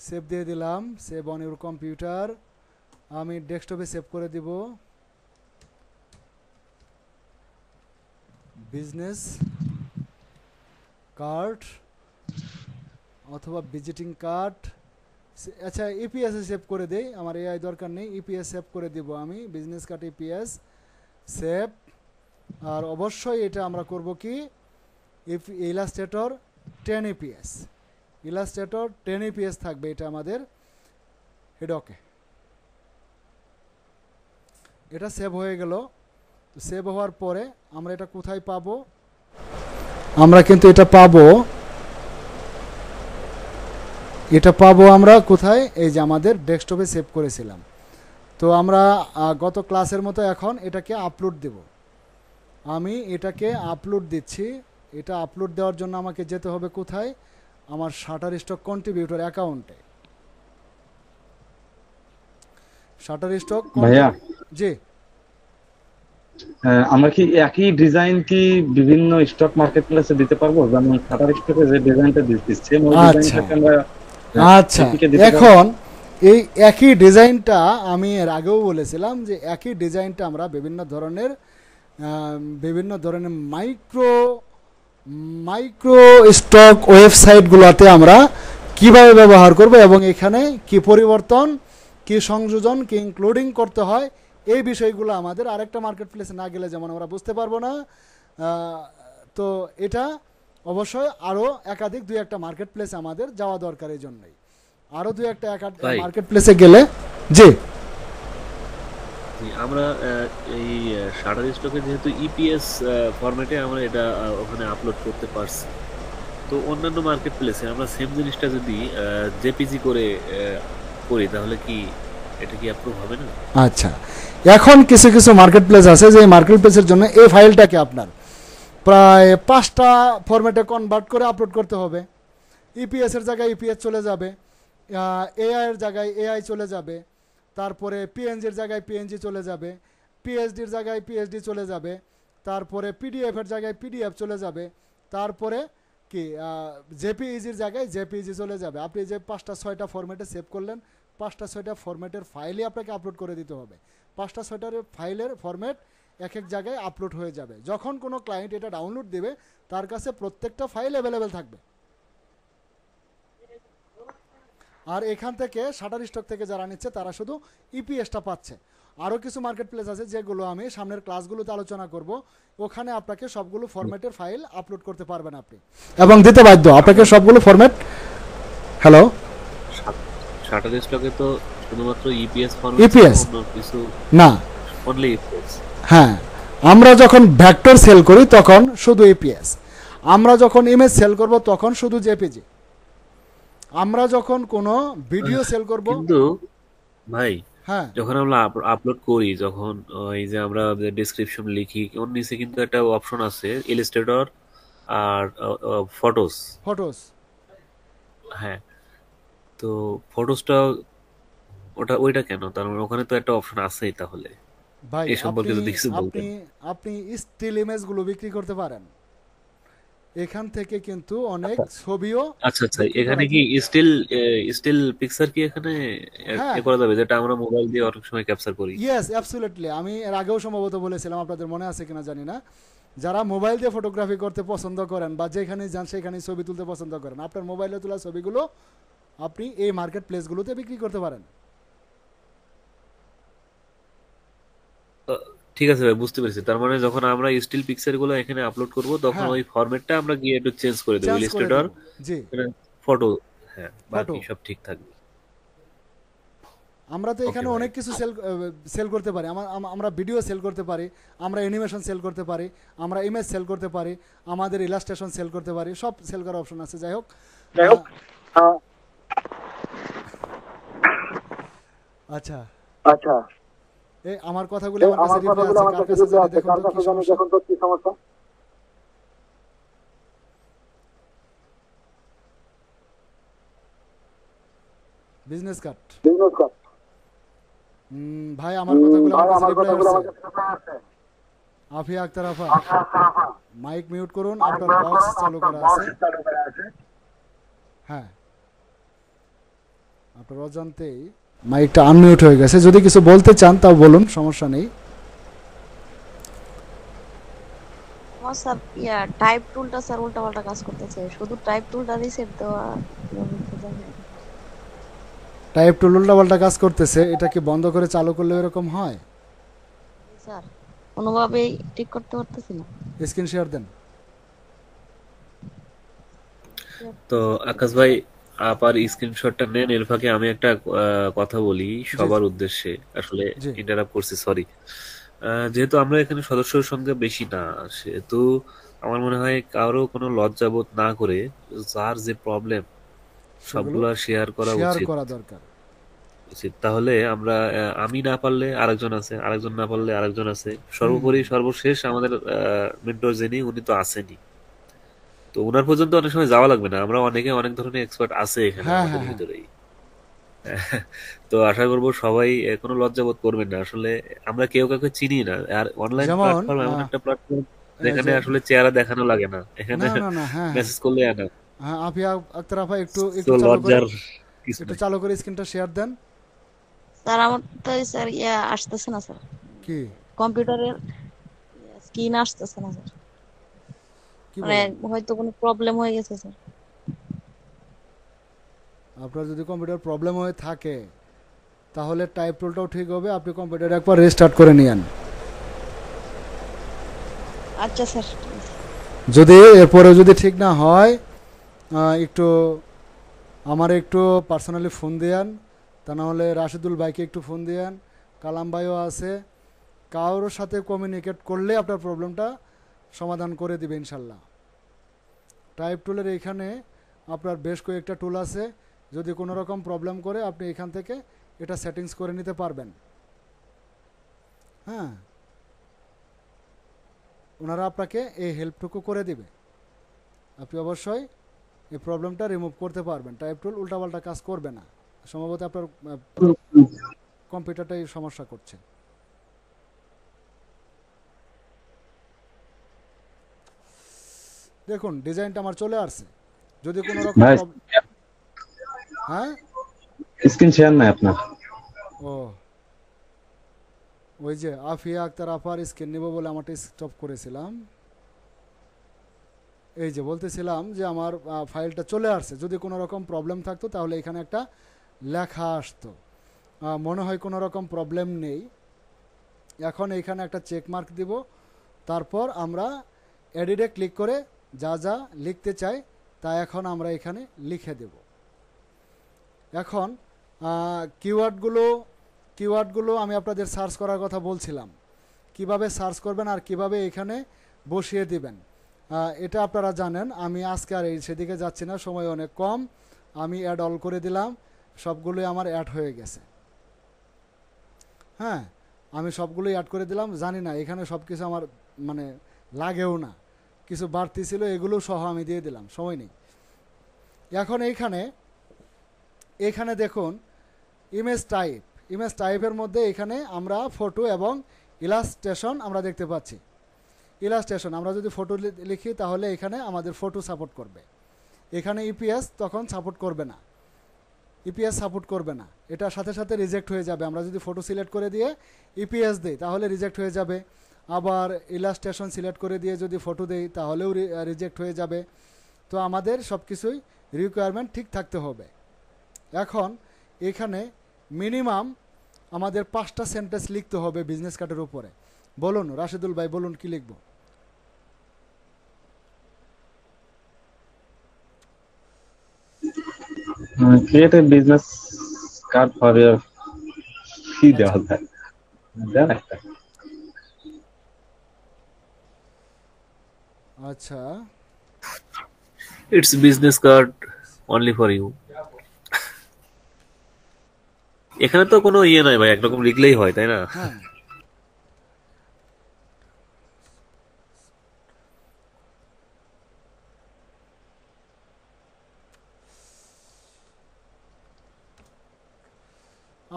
সেভ দিয়ে দিলাম। সেভ অন ইউর কম্পিউটার, আমি ডেস্কটপে সেভ করে দিব। বিজনেস কার্ড অথবা ভিজিটিং কার্ড। আচ্ছা, ইপিএস এ সেভ করে দেই, আমার এআই দরকার নেই, ইপিএস সেভ করে দিব আমি। Business card EPS save. আর অবশ্যই এটা আমরা করব কি, ইলাস্ট্রেটর 10 ইপিএস, ইলাস্ট্রেটর 10 ইপিএস থাকবে এটা আমাদের। এটা ওকে, এটা সেভ হয়ে গেল। তো সেভ হওয়ার পরে আমরা এটা কোথায় পাবো, আমরা কিন্তু এটা পাবো, আমরা কোথায়, এই যে আমাদের ডেস্কটপে সেভ করেছিলাম। তো আমরা গত ক্লাসের মতো এখন এটাকে আপলোড দেব। আমি এটাকে আপলোড দিচ্ছি। এটা আপলোড দেওয়ার জন্য আমাকে যেতে হবে কোথায়, আমার শাটার স্টক কন্ট্রিবিউটর অ্যাকাউন্টে। শাটার স্টক ভাইয়া, জি, আমরা কি একই ডিজাইন কি বিভিন্ন স্টক মার্কেট প্লেসে দিতে পারবো? যেমন শাটার স্টকে যে ডিজাইনটা দিচ্ছি সেম ওই আচ্ছা ডিজাইনটাকে আমরা আচ্ছা। এপিকে দিতে পারবো? এখন এই একই ডিজাইনটা আমি এর আগেও বলেছিলাম যে একই ডিজাইনটা আমরা বিভিন্ন ধরনের মাইক্রো স্টক ওয়েবসাইটগুলোতে আমরা কিভাবে ব্যবহার করব, এবং এখানে কি পরিবর্তন, কি সংযোজন, কি ইনক্লুডিং করতে হয়, এই বিষয়গুলো আমাদের আরেকটা মার্কেট প্লেসে না গেলে যেমন আমরা বুঝতে পারবো না। তো এটা অবশ্যই আরও একাধিক দুই একটা মার্কেট প্লেসে আমাদের যাওয়া দরকার। এই জন্যই আরও দুই একটা ভাই, মার্কেট প্লেসে গেলে। জি, আমরা এই শাটার স্টকে যেহেতু ইপিএস ফরম্যাটে আমরা এটা ওখানে আপলোড করতে পারছি, তো অন্যান্য মার্কেট প্লেসে আমরা সেম জিনিসটা যদি জেপিজি করে করি, তাহলে কি এটা কি অ্যাপ্রুভ হবে না? আচ্ছা, এখন কিছু কিছু মার্কেট প্লেস আছে যে মার্কেট প্লেসের জন্য এই ফাইলটাকে আপনার প্রায় 5টা ফরম্যাটে কনভার্ট করে আপলোড করতে হবে। ইপিএস এর জায়গায় ইপিএস চলে যাবে, এআই এর জায়গায় এআই চলে যাবে, তারপরে পিএনজির জায়গায় পিএনজি চলে যাবে, পিএইচডির জায়গায় পিএইচডি চলে যাবে, তারপরে পিডিএফ এর জায়গায় পিডিএফ চলে যাবে, তারপরে কি জেপিইজির জায়গায় জেপিইজি চলে যাবে। আপনি যে 5টা 6টা ফরম্যাটে সেভ করলেন, 5টা 6টা ফরম্যাটের ফাইলই আপনাকে আপলোড করে দিতে হবে। 5টা 6টার ফাইলের ফরম্যাট এক এক জায়গায় আপলোড হয়ে যাবে। যখন কোনো ক্লায়েন্ট এটা ডাউনলোড দেবে তার কাছে প্রত্যেকটা ফাইল অ্যাভেলেবেল থাকবে। আর এখান থেকে শাটার স্টক থেকে যারা নিচ্ছে তারা শুধু ইপিএসটা পাচ্ছে। আরও কিছু মার্কেট প্লেস আছে যেগুলো আমি সামনের ক্লাসগুলোতে আলোচনা করব, ওখানে আপনাকে সবগুলো ফরম্যাটের ফাইল আপলোড করতে পারবেন আপনি, এবং দিতে বাধ্য আপনাকে সবগুলো ফরম্যাট। হ্যালো, শাটার স্টকে তো শুধুমাত্র ইপিএস ইপিএস অন্য কিছু না, অনলি ইপিএস। হ্যাঁ, আমরা যখন ভেক্টর সেল করি তখন শুধু ইপিএস, আমরা যখন ইমেজ সেল করব তখন শুধু জেপিজি, আমরা যখন কোনো ভিডিও সেল করব। কিন্তু ভাই হ্যাঁ, যখন আমরা আপলোড করি, যখন ওই যে আমরা ডেসক্রিপশন লিখি, ওর নিচে কিন্তু একটা অপশন আছে ইলাস্ট্রেটর আর ফটোস। ফটোস, হ্যাঁ, তো ফটোসটা ওইটা কেন? তার মানে ওখানে তো একটা অপশন আছেই, তাহলে ভাই এই সম্পর্কে আপনি যদি কিছু আপনি বলতেন। আপনি স্টিল ইমেজগুলো বিক্রি করতে পারেন, এখান থেকে কিন্তু অনেক ছবিও আচ্ছা আচ্ছা, বিক্রি এখানে করা কি যায়। স্টিল পিকচার কি এখানে হ্যাঁ, করা যাবে, যেটা আমরা মোবাইল দিয়ে অনেক সময় ক্যাপচার করি? Yes, absolutely. আমি এর আগেও সম্ভবত বলেছিলাম, আপনাদের মনে আছে কিনা জানি না, যারা মোবাইল দিয়ে ফটোগ্রাফি করতে পছন্দ করেন বা যেখানে যান সেখানে ছবি তুলতে পছন্দ করেন, আপনার মোবাইলে তোলা ছবিগুলো আপনি এই মার্কেট প্লেসগুলোতে বিক্রি করতে পারেন। আহ, ঠিক আছে ভাই, বুঝতে পেরেছি। তার মানে যখন আমরা স্টিল পিকচার গুলো এখানে আপলোড করব তখন হ্যাঁ, ওই ফরম্যাটটা আমরা গিয়ে একটু চেঞ্জ করে দেবো, চেঞ্জ করে ইলাস্ট্রেটর দেব। জি, ফটো। হ্যাঁ, ফটো। বাকি সব ঠিক থাকবে। আমরা তো ওকে এখানে ভাই। অনেক কিছু সেল করতে পারি। আমরা ভিডিও সেল করতে পারি, আমরা অ্যানিমেশন সেল করতে পারি, আমরা ইমেজ সেল করতে পারি, আমাদের ইলাস্ট্রেশন সেল করতে পারি, সব সেল করার অপশন আছে। যাই হোক, আচ্ছা, এই আমার কথাগুলো আমার কাছে রিপ্লাই আছে, কার কাছে জানি দেখুন তো কি সমস্যা। বিজনেস কার্ড, ভাই আমার কথাগুলো আমার কাছে রিপ্লাই আসছে। আফিয়া আক্তার আফা, মাইক মিউট করুন, আপনার বক্স চালু করা আছে। হ্যাঁ, আপনার অজান্তেই মাইকটা আনমিউট হয়ে গেছে। যদি কিছু বলতে চান তাও বলুন, সমস্যা নেই। আমার স্যার টাইপ টুলটা স্যার উল্টাপাল্টা কাজ করতেছে, শুধু টাইপ টুলটা রিসেট দেওয়া টাইপ টুল উল্টাপাল্টা কাজ করতেছে, এটা কি বন্ধ করে চালু করলে এরকম হয়? স্যার কোনোভাবেই ঠিক করতে পারতেছি না। স্ক্রিন শেয়ার দেন। তো আকাশ ভাই, আপার স্ক্রিনশটটা নেন, এর ফাঁকে আমি একটা কথা বলি সবার উদ্দেশ্যে। আসলে জি, ইন্টারাপ্ট করছি, সরি। যেহেতু আমরা এখানে সদস্যের সংখ্যা বেশি না, সেহেতু আমার মনে হয় কারো কোনো লজ্জাবোধ না করে যার যে প্রবলেম সেগুলো সবগুলা শেয়ার করা শেয়ার উচিত। করা দরকার। তাহলে আমরা আমি না পারলে আরেকজন আছে, আরেকজন না পারলে আরেকজন আছে, সর্বোপরি সর্বশেষ আমাদের মেন্টর যিনি, উনি তো আসেনি। তো ওনার পর্যন্ত অনেক সময় যাওয়া লাগবে না, আমরা অনেকে অনেক ধরনের এক্সপার্ট আছে এখানে হ্যাঁ, আমাদের হ্যাঁ, হ্যাঁ, ভিতরেই। তো আশা করবো সবাই কোনো লজ্জাবোধ করবেন না। আসলে আমরা কেউ কাউকে চিনি না, আর অনলাইন যেমন প্ল্যাটফর্ম এমন একটা প্ল্যাটফর্ম এই যেখানে যে, আসলে চেহারা দেখানো লাগে না, এখানে না না না, হ্যাঁ হ্যাঁ মেসেজ করলে না। হ্যাঁ, আফিয়া আক্তার আফা একটু তো একটু চালু করে, লজ্জার কিছু একটু নেই। চালু করে স্ক্রিনটা শেয়ার দেন। স্যার আমার তো স্যার আসতেছে না স্যার, কি কম্পিউটারের স্ক্রিন আসতেছে না স্যার, কি মানে বলেন? হয়তো কোনো প্রবলেম হয়ে গেছে স্যার। আপনার যদি কম্পিউটার প্রবলেম হয়ে থাকে তাহলে টাইপ টুলটাও ঠিক হবে, আপনি কম্পিউটার একবার রিস্টার্ট করে নিয়েন। আচ্ছা স্যার, ঠিক আছে। যদি এরপরেও যদি ঠিক না হয়, একটু আমার একটু পার্সোনালি ফোন দিয়ান, তা নাহলে রাশিদুল ভাইকে একটু ফোন দিয়ান, কালাম ভাইও আছে, কারোর সাথে কমিউনিকেট করলে আপনার প্রবলেমটা সমাধান করে দিবে ইনশাল্লাহ। টাইপ টুলের এইখানে আপনার বেশ কয়েকটা টুল আছে, যদি কোনো রকম প্রবলেম করে আপনি এখান থেকে এটা সেটিংস করে নিতে পারবেন। হ্যাঁ, ওনারা আপনাকে এই হেল্পটুকু করে দিবে, আপনি অবশ্যই এই প্রবলেমটা রিমুভ করতে পারবেন। টাইপ টুল উল্টাপাল্টা কাজ করবে না, সম্ভবত আপনার কম্পিউটারটাই সমস্যা করছে। দেখুন ডিজাইনটা আমার চলে আসছে। যদি কোনো রকম ভাই হ্যাঁ স্ক্রিন শেয়ার নাই আপনার? ও ওই যে আফিয়া আক্তার আপার স্ক্রিন নেব বলে আমারটা স্টপ করেছিলাম। এই যে বলতেছিলাম যে আমার ফাইলটা চলে আসছে। যদি কোনো রকম প্রবলেম থাকতো তাহলে এখানে একটা লেখা আসতো। মনে হয় কোনো রকম প্রবলেম নেই। এখন এখানে একটা চেক মার্ক দিব, তারপর আমরা এডিটে ক্লিক করে যা যা লিখতে চাই তা এখন আমরা এখানে লিখে দেব। এখন কিওয়ার্ডগুলো আমি আপনাদের সার্চ করার কথা বলছিলাম, কিভাবে সার্চ করবেন আর কিভাবে এখানে বসিয়ে দিবেন এটা আপনারা জানেন। আমি আজকে আর সেদিকে যাচ্ছি না, সময় অনেক কম। আমি অ্যাড অল করে দিলাম, সবগুলোই আমার অ্যাড হয়ে গেছে। হ্যাঁ, আমি সবগুলোই অ্যাড করে দিলাম। জানি না এখানে সব কিছু আমার মানে লাগেও না, কিছু বাড়তি ছিল এগুলো সহ আমি দিয়ে দিলাম, সময় নেই। এখন এখানে দেখুন ইমেজ টাইপের মধ্যে এখানে আমরা ফটো এবং ইলাস্ট্রেশন আমরা দেখতে পাচ্ছি। ইলাস্ট্রেশন আমরা যদি ফটো লিখি তাহলে এখানে আমাদের ফটো সাপোর্ট করবে। এখানে ইপিএস তখন সাপোর্ট করবে না, ইপিএস সাপোর্ট করবে না, এটা সাথে সাথে রিজেক্ট হয়ে যাবে। আমরা যদি ফটো সিলেক্ট করে দিয়ে ইপিএস দিই তাহলে রিজেক্ট হয়ে যাবে। আবার ইলাস্ট্রেশন সিলেক্ট করে দিয়ে যদি ফটো দেই তাহলেও রিজেক্ট হয়ে যাবে। তো আমাদের সব কিছুই রিকোয়ারমেন্ট ঠিক থাকতে হবে। এখন এখানে মিনিমাম আমাদের 5টা সেন্টেন্স লিখতে হবে বিজনেস কার্ডের উপরে। বলুন রাশিদুল ভাই, বলুন কি লিখব? Create a business card for your কি দেওয়া যায় দেন একটা। আচ্ছা, it's business card only for you. এখানে তো কোনো ইয়ে নাই ভাই, একরকম লিখলেই হয়, তাই না? হ্যাঁ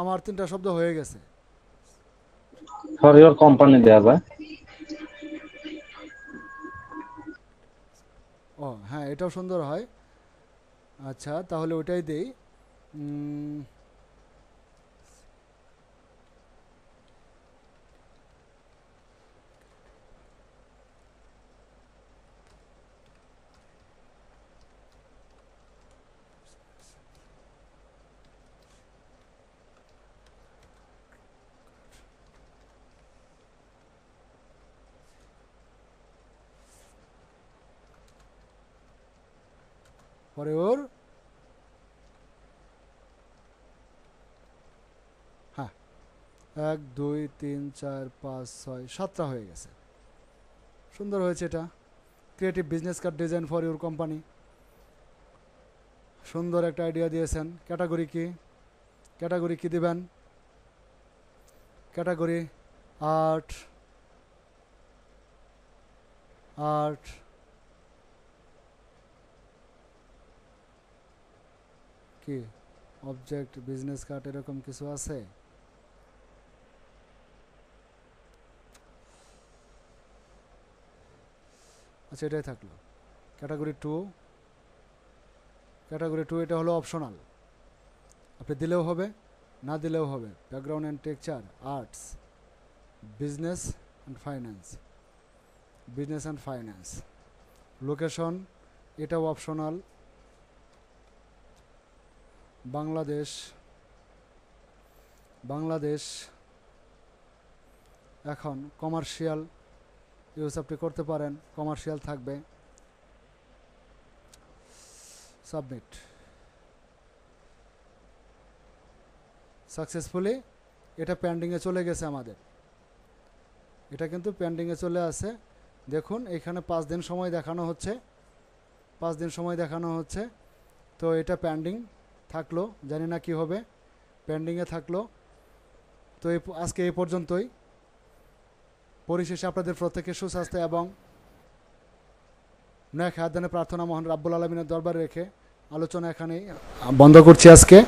আমার 3টা শব্দ হয়ে গেছে। ফর ইওর কোম্পানি দেওয়া যায়। ও হ্যাঁ, এটাও সুন্দর হয়। আচ্ছা, তাহলে ওটাই দেই। পরে ওর হ্যাঁ 1 2 3 4 5 6 7টা হয়ে গেছে। সুন্দর হয়েছে এটা। Creative business card design for your company, সুন্দর একটা আইডিয়া দিয়েছেন। ক্যাটাগরি কি দিবেন? ক্যাটাগরি আর্ট কি অবজেক্ট বিজনেস কার্ড এরকম কিছু আছে? আচ্ছা, এটাই থাকলো। ক্যাটাগরি টু এটা হলো অপশনাল, আপনি দিলেও হবে না দিলেও হবে। Background and texture, arts, business and finance. Location এটাও অপশনাল, বাংলাদেশ। এখন কমার্শিয়াল ইউজ আপনি করতে পারেন, কমার্শিয়াল থাকবে। সাবমিট। সাকসেসফুলি এটা পেন্ডিংয়ে চলে গেছে আমাদের। এটা কিন্তু পেন্ডিংয়ে চলে আসে। দেখুন এখানে 5 দিন সময় দেখানো হচ্ছে। তো এটা পেন্ডিং থাকলো, জানি না কি হবে, পেন্ডিংয়ে থাকলো। তো আজকে এই পর্যন্তই। পরিশেষে আপনাদের প্রত্যেকের সুস্বাস্থ্য এবং ন্যাক হায়াত দানে প্রার্থনা মহান রাব্বুল আলামিনের দরবারে রেখে আলোচনা এখানেই বন্ধ করছি আজকে।